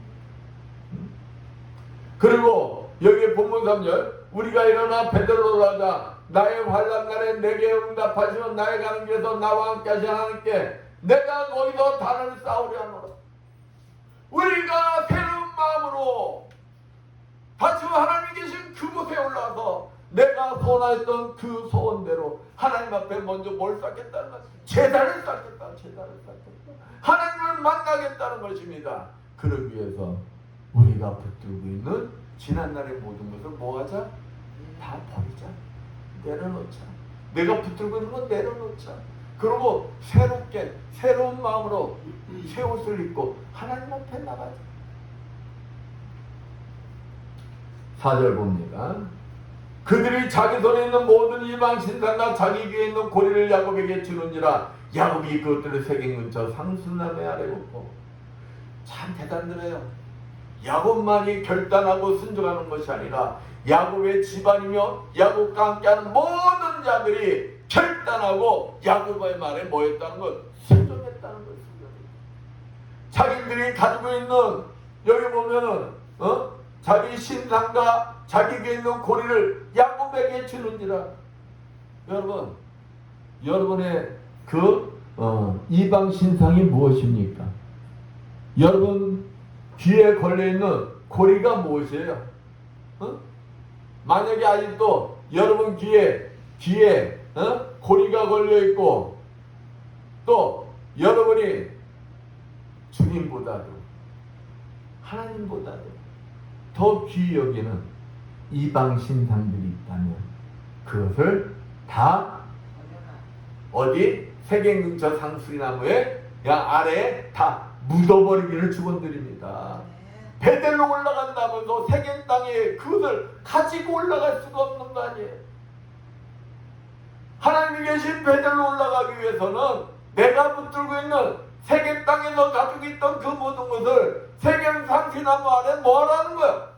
그리고 여기 본문 3절, 우리가 일어나 베델로 올라가자. 나의 환난 날에 내게 응답하시면 나의 가는 길에서 나와 함께 하신 하나님께 내가 거기서 단을 쌓으려 하노라. 우리가 새로운 마음으로 다시 하나님 계신 그곳에 올라가서 내가 소원했던 그 소원대로 하나님 앞에 먼저 뭘 쌓겠다는 것, 제단을 쌓겠다. 하나님을 만나겠다는 것입니다. 그러기 위해서 우리가 붙들고 있는 지난날의 모든 것을 뭐하자? 다 버리자. 내려놓자. 내가 붙들고 있는 건 내려놓자. 그리고 새롭게 새로운 마음으로 새 옷을 입고 하나님 앞에 나가자. 4절 봅니다. 그들이 자기 손에 있는 모든 이방 신상과 자기 귀에 있는 고리를 야곱에게 주는지라. 야곱이 그것들을 새긴 근처 상수나무 아래 놓고. 참 대단드려요. 야곱만이 결단하고 순종하는 것이 아니라 야곱의 집안이며 야곱과 함께하는 모든 자들이 결단하고 야곱의 말에 뭐했다는 것? 순종했다는 것. 자기들이 가지고 있는, 여기 보면은 자기 신상과 자기에게 있는 고리를 야곱에게 주는지라. 여러분, 여러분의 그 이방 신상이 무엇입니까? 여러분 귀에 걸려있는 고리가 무엇이에요? 만약에 아직도 여러분 귀에 고리가 걸려있고 또 여러분이 주님보다도 하나님보다도 더 귀히 여기는 이방 신상들이 있다면 그것을 다 어디? 세겜 근처 상수리나무에 아래에 다 묻어버리기를 축원드립니다. 베델로 올라간다면서 세겜 땅에 그것을 가지고 올라갈 수가 없는 거 아니에요. 하나님이 계신 베델로 올라가기 위해서는 내가 붙들고 있는 세겜 땅에서 가지고 있던 그 모든 것을 세겜 상수리나무 아래 뭐하라는 거야?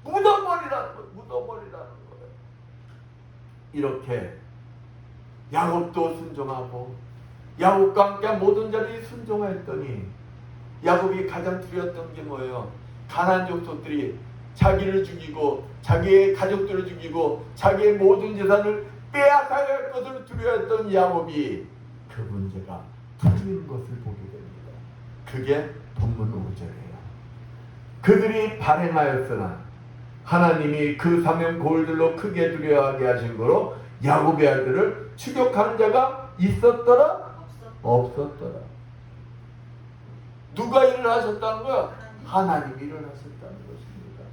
묻어버리라는 거예요. 묻어버리라는 거예요. 이렇게 야곱도 순종하고 야곱과 함께 모든 자들이 순종했더니 야곱이 가장 두려웠던 게 뭐예요? 가나안 족속들이 자기를 죽이고 자기의 가족들을 죽이고 자기의 모든 재산을 빼앗아갈 것을 두려워했던 야곱이 그 문제가 풀리는 것을 보게 됩니다. 그게 본문 5절이에요. 그들이 발행하였으나 하나님이 그 사면 고울들로 크게 두려워하게 하신 거로 야곱의 아들을 추격하는 자가 있었더라? 없었더라. 누가 일을 하셨다는 거야? 하나님이 일을 하셨다는 것입니다.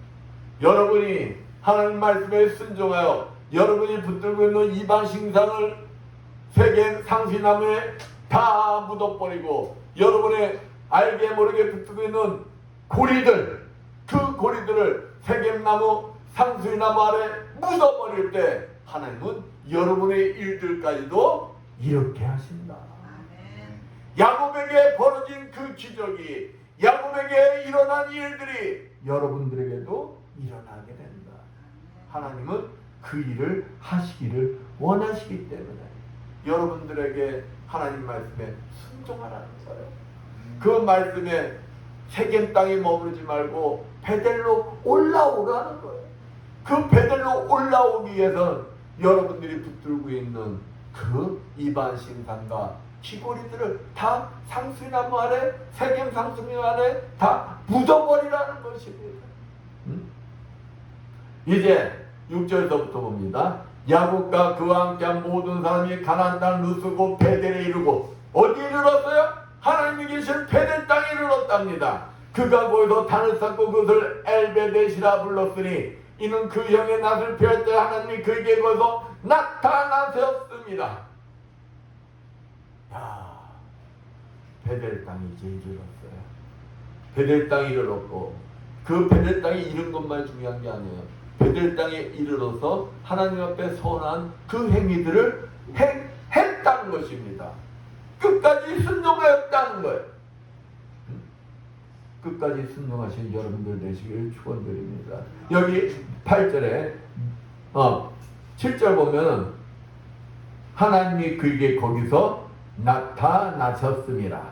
여러분이 하나님 말씀에 순종하여 여러분이 붙들고 있는 이방 신상을 세겜 상수나무에 다 묻어버리고 여러분의 알게 모르게 붙들고 있는 고리들, 그 고리들을 세겜나무 상수나무 아래 묻어버릴 때 하나님은 여러분의 일들까지도 이렇게 하신다. 야곱에게 벌어진 그 기적이, 야곱에게 일어난 일들이 여러분들에게도 일어나게 된다. 하나님은 그 일을 하시기를 원하시기 때문에 여러분들에게 하나님 말씀에 순종하라는 거예요. 그 말씀에 세겜 땅에 머무르지 말고 베델로 올라오라는 거예요. 그 베델로 올라오기 위해서는 여러분들이 붙들고 있는 그 이방 신상과 귀고리들을 다 상수나무 아래, 세겜 상수나무 아래 다 묻어버리라는 것입니다. 이제 6절서부터 봅니다. 야곱과 그와 함께한 모든 사람이 가나안 땅 루스고 베델에 이르고 어디에 이르렀어요? 하나님이 계신 베델 땅에 이르렀답니다. 그가 거기서 단을 쌓고 그것을 엘베댓이라 불렀으니 이는 그 형의 낫을 피할 때 하나님이 그에게 거기서 나타나셨습니다. 야, 베델 땅이 이제 이르렀어요. 베델 땅에 이르렀고 그 베델 땅에 이른 것만 중요한 게 아니에요. 베델 땅에 이르러서 하나님 앞에 선한 그 행위들을 했다는 것입니다. 끝까지 순종하였다는 거예요. 끝까지 순종하신 여러분들 되시길 축원드립니다. 여기 8절에 7절 보면 하나님이 그에게 거기서 나타나셨습니다.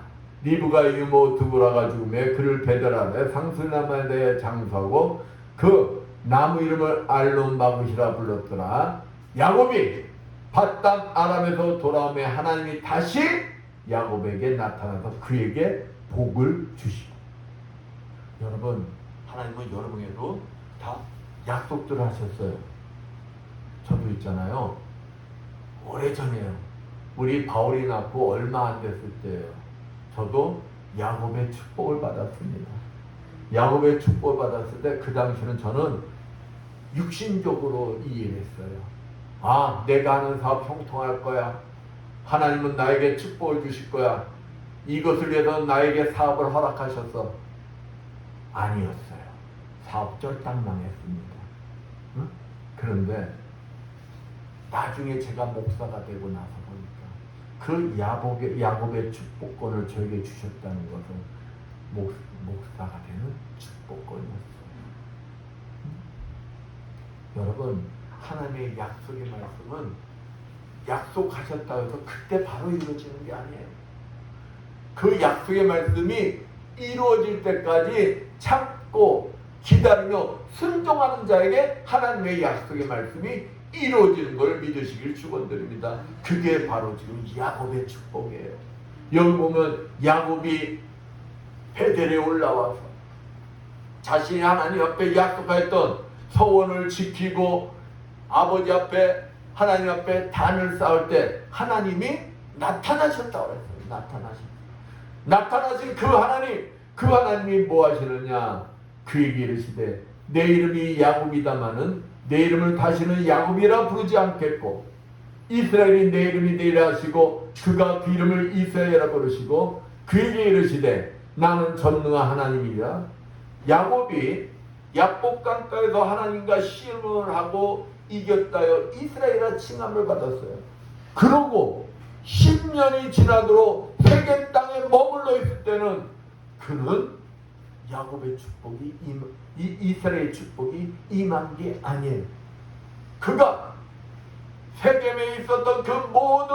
리브가 유모 두부라가 죽음에 그를 베델 아래 상수나무에 대해 장수하고 그 나무 이름을 알론바굿이라 불렀더라. 야곱이 밧담 아람에서 돌아오매 하나님이 다시 야곱에게 나타나서 그에게 복을 주시고, 여러분 하나님은 여러분에게도 다 약속들을 하셨어요. 저도 있잖아요. 오래전이에요. 우리 바울이 낳고 얼마 안 됐을 때예요. 저도 야곱의 축복을 받았습니다. 야곱의 축복을 받았을 때 그 당시는 저는 육신적으로 이해를 했어요. 아, 내가 하는 사업 형통할 거야. 하나님은 나에게 축복을 주실 거야. 이것을 위해서 나에게 사업을 허락하셔서. 아니었어요. 사업 쫄딱망했습니다. 응? 그런데 나중에 제가 목사가 되고 나서 보니까 그 야곱의 축복권을 저에게 주셨다는 것은 목사가 되는 축복권이었어요. 여러분, 하나님의 약속의 말씀은 약속하셨다 해서 그때 바로 이루어지는 게 아니에요. 그 약속의 말씀이 이루어질 때까지 참고 기다리며 순종하는 자에게 하나님의 약속의 말씀이 이루어지는 걸 믿으시길 축원드립니다. 그게 바로 지금 야곱의 축복이에요. 여기 보면 야곱이 베델에 올라와서 자신이 하나님 앞에 약속하였던 서원을 지키고 아버지 앞에 하나님 앞에 단을 쌓을 때 하나님이 나타나셨다고 했어요. 나타나신 그 하나님이 뭐 하시느냐? 그에게 이르시되 내 이름이 야곱이다마는 내 이름을 다시는 야곱이라 부르지 않겠고 이스라엘이 내 이름이 되리라 하시고 그가 그 이름을 이스라엘이라 부르시고 그에게 이르시되 나는 전능한 하나님이라. 야곱이 야복강가에서 하나님과 씨름을 하고 이겼다여 이스라엘이라 칭함을 받았어요. 그러고 10년이 지나도록 세겜 땅에 머물러 있을 때는 그는 야곱의 축복이 이스라엘의 축복이 임한 게 아니에요. 그가 세겜에 있었던 그 모든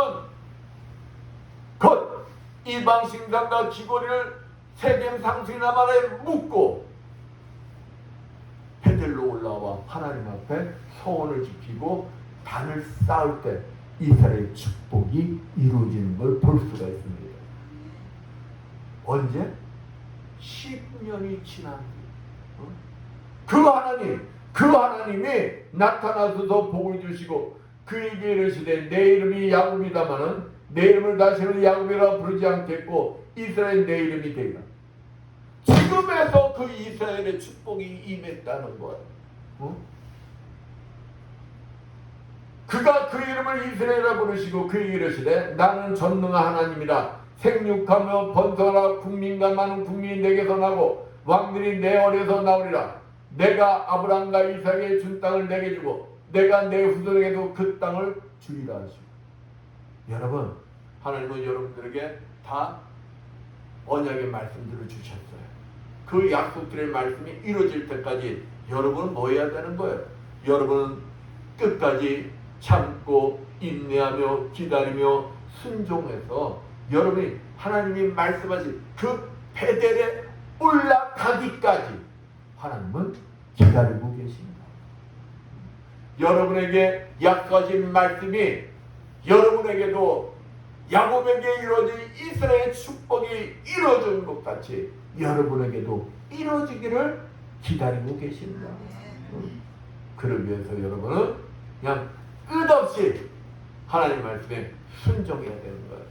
것 이방 신상과 귀고리를 세겜 상수나무에 묻고 베델로 올라와 하나님 앞에 서원을 지키고 단을 쌓을 때 이스라엘의 축복이 이루어지는 걸 볼 수가 있습니다. 언제? 10년이 지난 뒤. 그 하나님이 나타나셔서 복을 주시고 그에게 이르시되 내 이름이 야곱이다마는 내 이름을 다시는 야곱이라 부르지 않겠고 이스라엘 내 이름이 되리라. 지금에서 그 이스라엘의 축복이 임했다는 거예요. 그가 그 이름을 이스라엘이라 부르시고 그에게 이르시되 나는 전능한 하나님이라. 생육하며 번성하라. 국민과 많은 국민이 내게서 나고 왕들이 내 어려서 나오리라. 내가 아브라함과 이삭에게 준 땅을 내게 주고 내가 내 후손에게도 그 땅을 주리라 하시고. 여러분, 하나님은 여러분들에게 다 언약의 말씀들을 주셨어요. 그 약속들의 말씀이 이루어질 때까지 여러분은 뭐 해야 되는 거예요? 여러분은 끝까지 참고 인내하며 기다리며 순종해서 여러분이 하나님이 말씀하신 그 베델에 올라가기까지 하나님은 기다리고 계십니다. 여러분에게 약속하신 말씀이 여러분에게도 야곱에게 이루어진 이스라엘의 축복이 이루어진 것 같이 여러분에게도 이루어지기를 기다리고 계십니다. 그러기 위해서 여러분은 그냥 끝없이 하나님 말씀에 순종해야 되는 거예요.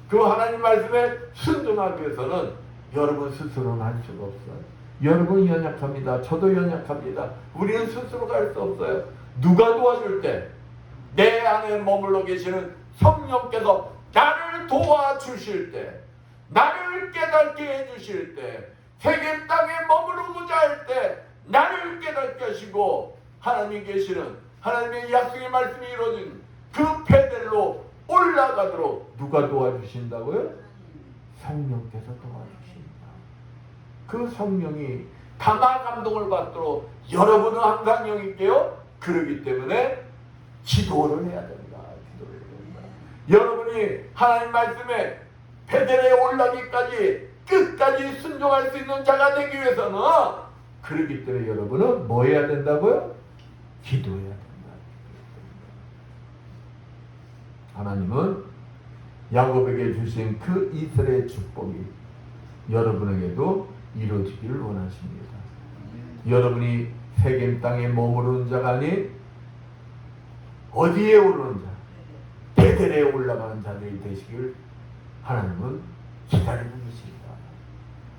그 하나님 말씀에 순종하기 위해서는 여러분 스스로는 할 수가 없어요. 여러분 연약합니다. 저도 연약합니다. 우리는 스스로가 할 수 없어요. 누가 도와줄 때? 내 안에 머물러 계시는 성령께서 나를 도와주실 때, 나를 깨닫게 해주실 때, 세겜 땅에 머무르고자 할 때 나를 깨닫게 하시고 하나님이 계시는 하나님의 약속의 말씀이 이루어진 그 베델로 올라가도록 누가 도와주신다고요? 성령께서 도와주십니다. 그 성령이 감화 감동을 받도록 여러분은 항상 영이게요. 그러기 때문에 기도를 해야 됩니다. 기도를 해야 됩니다. 여러분이 하나님 말씀에 베델에 올라기까지 끝까지 순종할 수 있는 자가 되기 위해서는 그렇기 때문에 여러분은 뭐 해야 된다고요? 기도해야 된다. 하나님은 야곱에게 주신 그 이스라엘의 축복이 여러분에게도 이루어지기를 원하십니다. 여러분이 세겜 땅에 머무르는 자가 아닌 어디에 오르는 자, 베델에 올라가는 자들이 되시길 하나님은 기다리고 계십니다.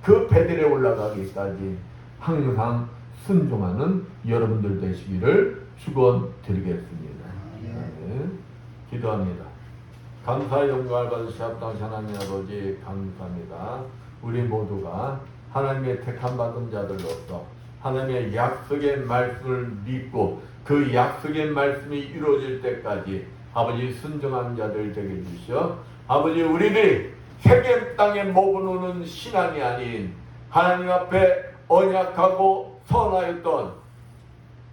그 베델에 올라가기까지 항상 순종하는 여러분들 되시기를 축원드리겠습니다. 네. 기도합니다. 감사의 영광을 받으시옵소서. 하나님 아버지 감사합니다. 우리 모두가 하나님의 택함 받은 자들로서 하나님의 약속의 말씀을 믿고 그 약속의 말씀이 이루어질 때까지 아버지 순종한 자들 되게 주시어 아버지 우리들이 세겜 땅에 머무르는 신앙이 아닌 하나님 앞에 언약하고 선하였던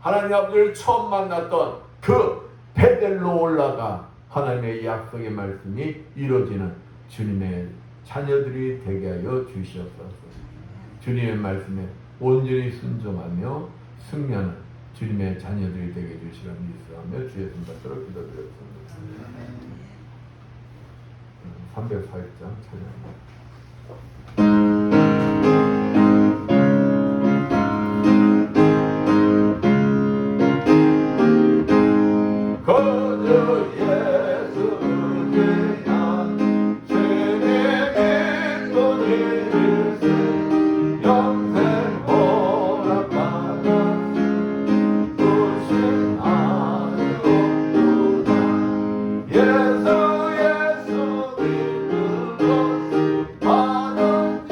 하나님 아버지를 처음 만났던 그 베델로 올라가 하나님의 약속의 말씀이 이루어지는 주님의 자녀들이 되게 하여 주시옵소서. 주님의 말씀에 온전히 순종하며 승리하는 주님의 자녀들이 되게 주시라는 믿으며 주의 손받들어 기도드렸습니다. 304장 찬양합니다. 예수 예수 믿는 것 바른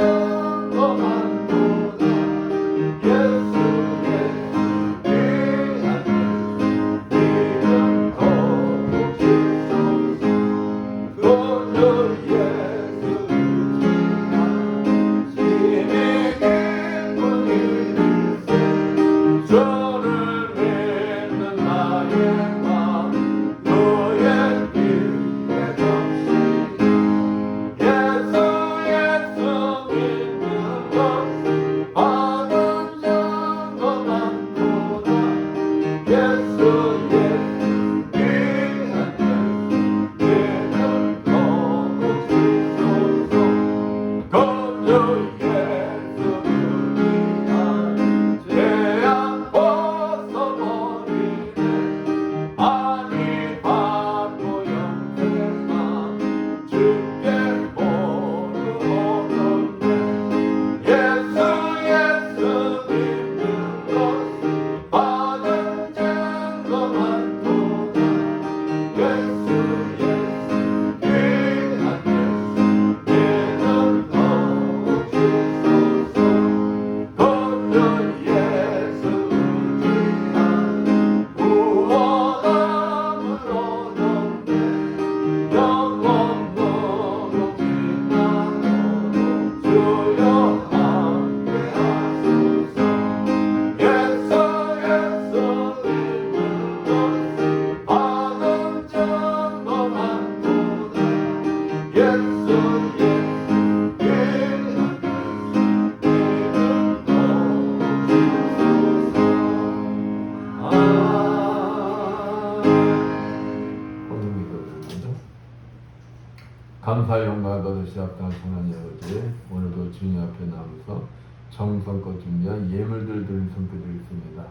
받으시 합당한 하나님 아버지, 오늘도 주님 앞에 나와서 정성껏 준비한 예물들 드린 손길드리겠습니다.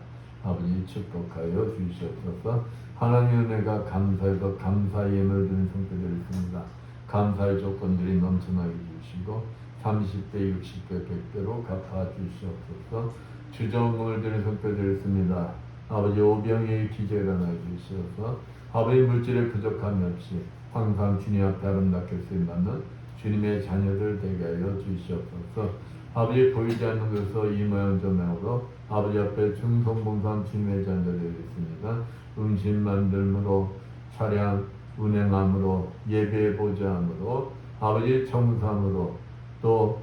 아버지 축복하여 주시옵소서. 하나님 은혜가 감사해서 감사 예물 드린 손길드리겠습니다. 감사의 조건들이 넘쳐나게 주시고 30배, 60배, 100배로 갚아 주시옵소서. 주정을 드린 손길드리겠습니다. 아버지 오병의 기적이 일어나 주시옵소서. 아버지 물질의 부족함이 없이 항상 주님 앞에 아름답게 쓰임받는 주님의 자녀들 되게 하여 주시옵소서. 아버지 보이지 않는 것에서 이 모양 조명으로 아버지 앞에 충성봉사한 주님의 자녀들이 있습니다. 음식 만들므로 차량 운행함으로 예배 보좌함으로 아버지 청소함으로 또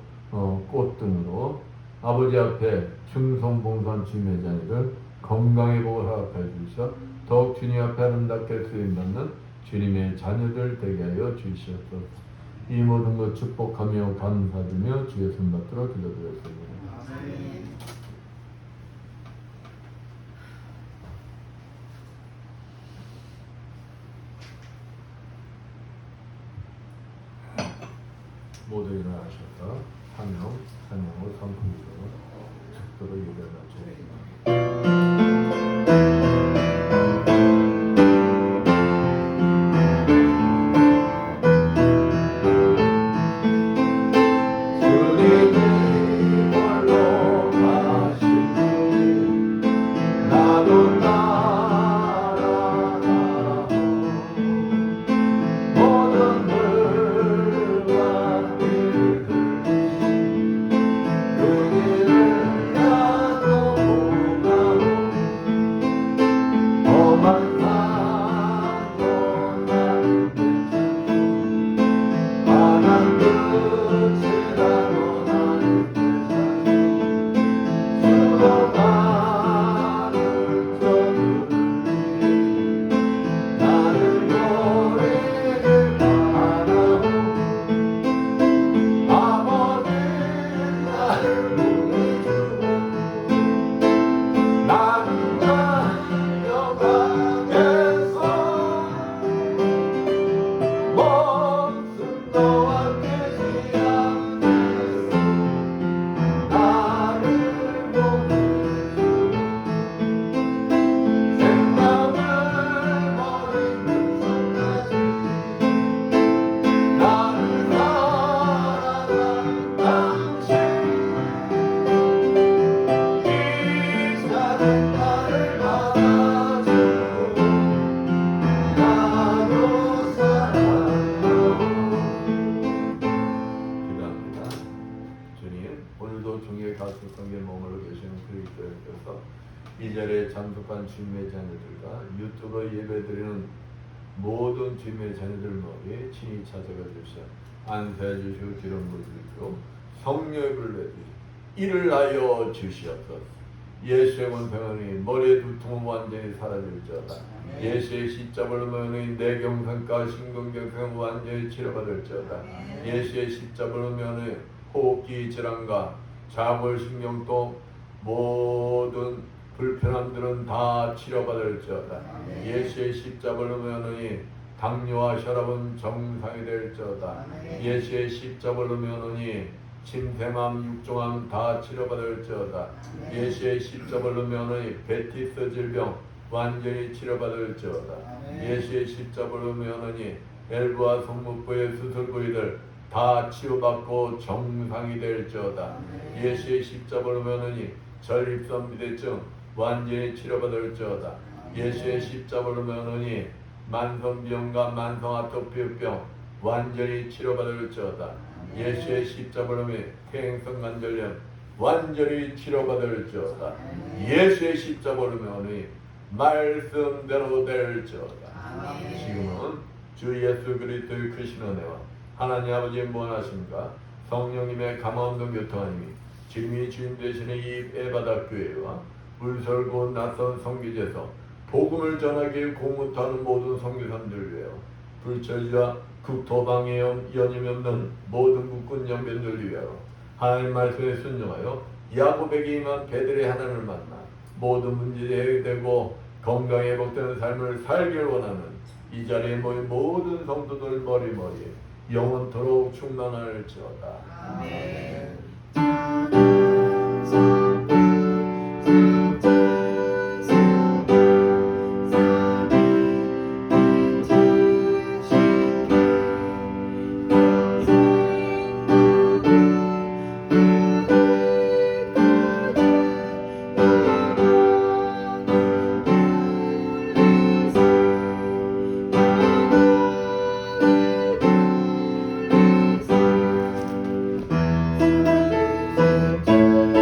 꽃 등으로 아버지 앞에 충성봉사한 주님의 자녀들 건강해 보고 허락해 주셔 더욱 주님 앞에 아름답게 쓰임받는 주님의 자녀들 되게 하여 주시옵소서. 이 모든 것 축복하며 감사드리며 주의 손받들어 기도드렸습니다. 모두 일어나셔서 찬양을 선포하고 축도로 일어나셔서 이 자리에 참석한 주님의 자녀들과 유튜브 예배드리는 모든 주님의 자녀들 머리에 친히 찾아가 주시어 안수해 주시고 기름 부으시고 성령의 불을 내주시고 이를 하여 주시옵소서. 예수의 원평안이 머리의 두통은 완전히 사라질지어다. 예수의 십자가로 면의 뇌경색과 심근경색은 완전히 치료받을지어다. 예수의 십자가로 면의 호흡기 질환과 자골신경통 모든 불편함들은 다 치료받을지어다. 예수의 십자가로 면허니 당뇨와 혈압은 정상이 될지어다. 예수의 십자가로 면허니 침샘암, 육종암 다 치료받을지어다. 예수의 십자가로 면허니 베티스 질병 완전히 치료받을지어다. 예수의 십자가로 면허니 엘부와 성목부의 수술 부위들 다 치유받고 정상이 될지어다. 예수의 십자가로 면허니 전립선 비대증 완전히 치료받을지어다. 예수의 십자가로 면허니 만성병과 만성 아토피병 완전히 치료받을지어다. 예수의 십자가로 퇴행성 관절염 완전히 치료받을지어다. 예수의 십자가로 면허니 말씀대로 될지어다. 지금은 주 예수 그리스도의 크신 은혜와 하나님 아버지의 무한하심과 성령님의 감화운동 교통하심이 지금이 주님 되시는 이 에바다 교회와 물설고 낯선 선교제에서 복음을 전하기에 공무하는 모든 선교사님들 위하여 불철주와 국토방에 연임이 없는 모든 국군 영변들 위하여 하나님 말씀에 순종하여 야곱에게 임한 배들의 하나님을 만나 모든 문제에 해결되고 건강에 회복되는 삶을 살길 원하는 이 자리에 모인 모든 성도들 머리머리에 영원토록 충만할지어다. 아멘.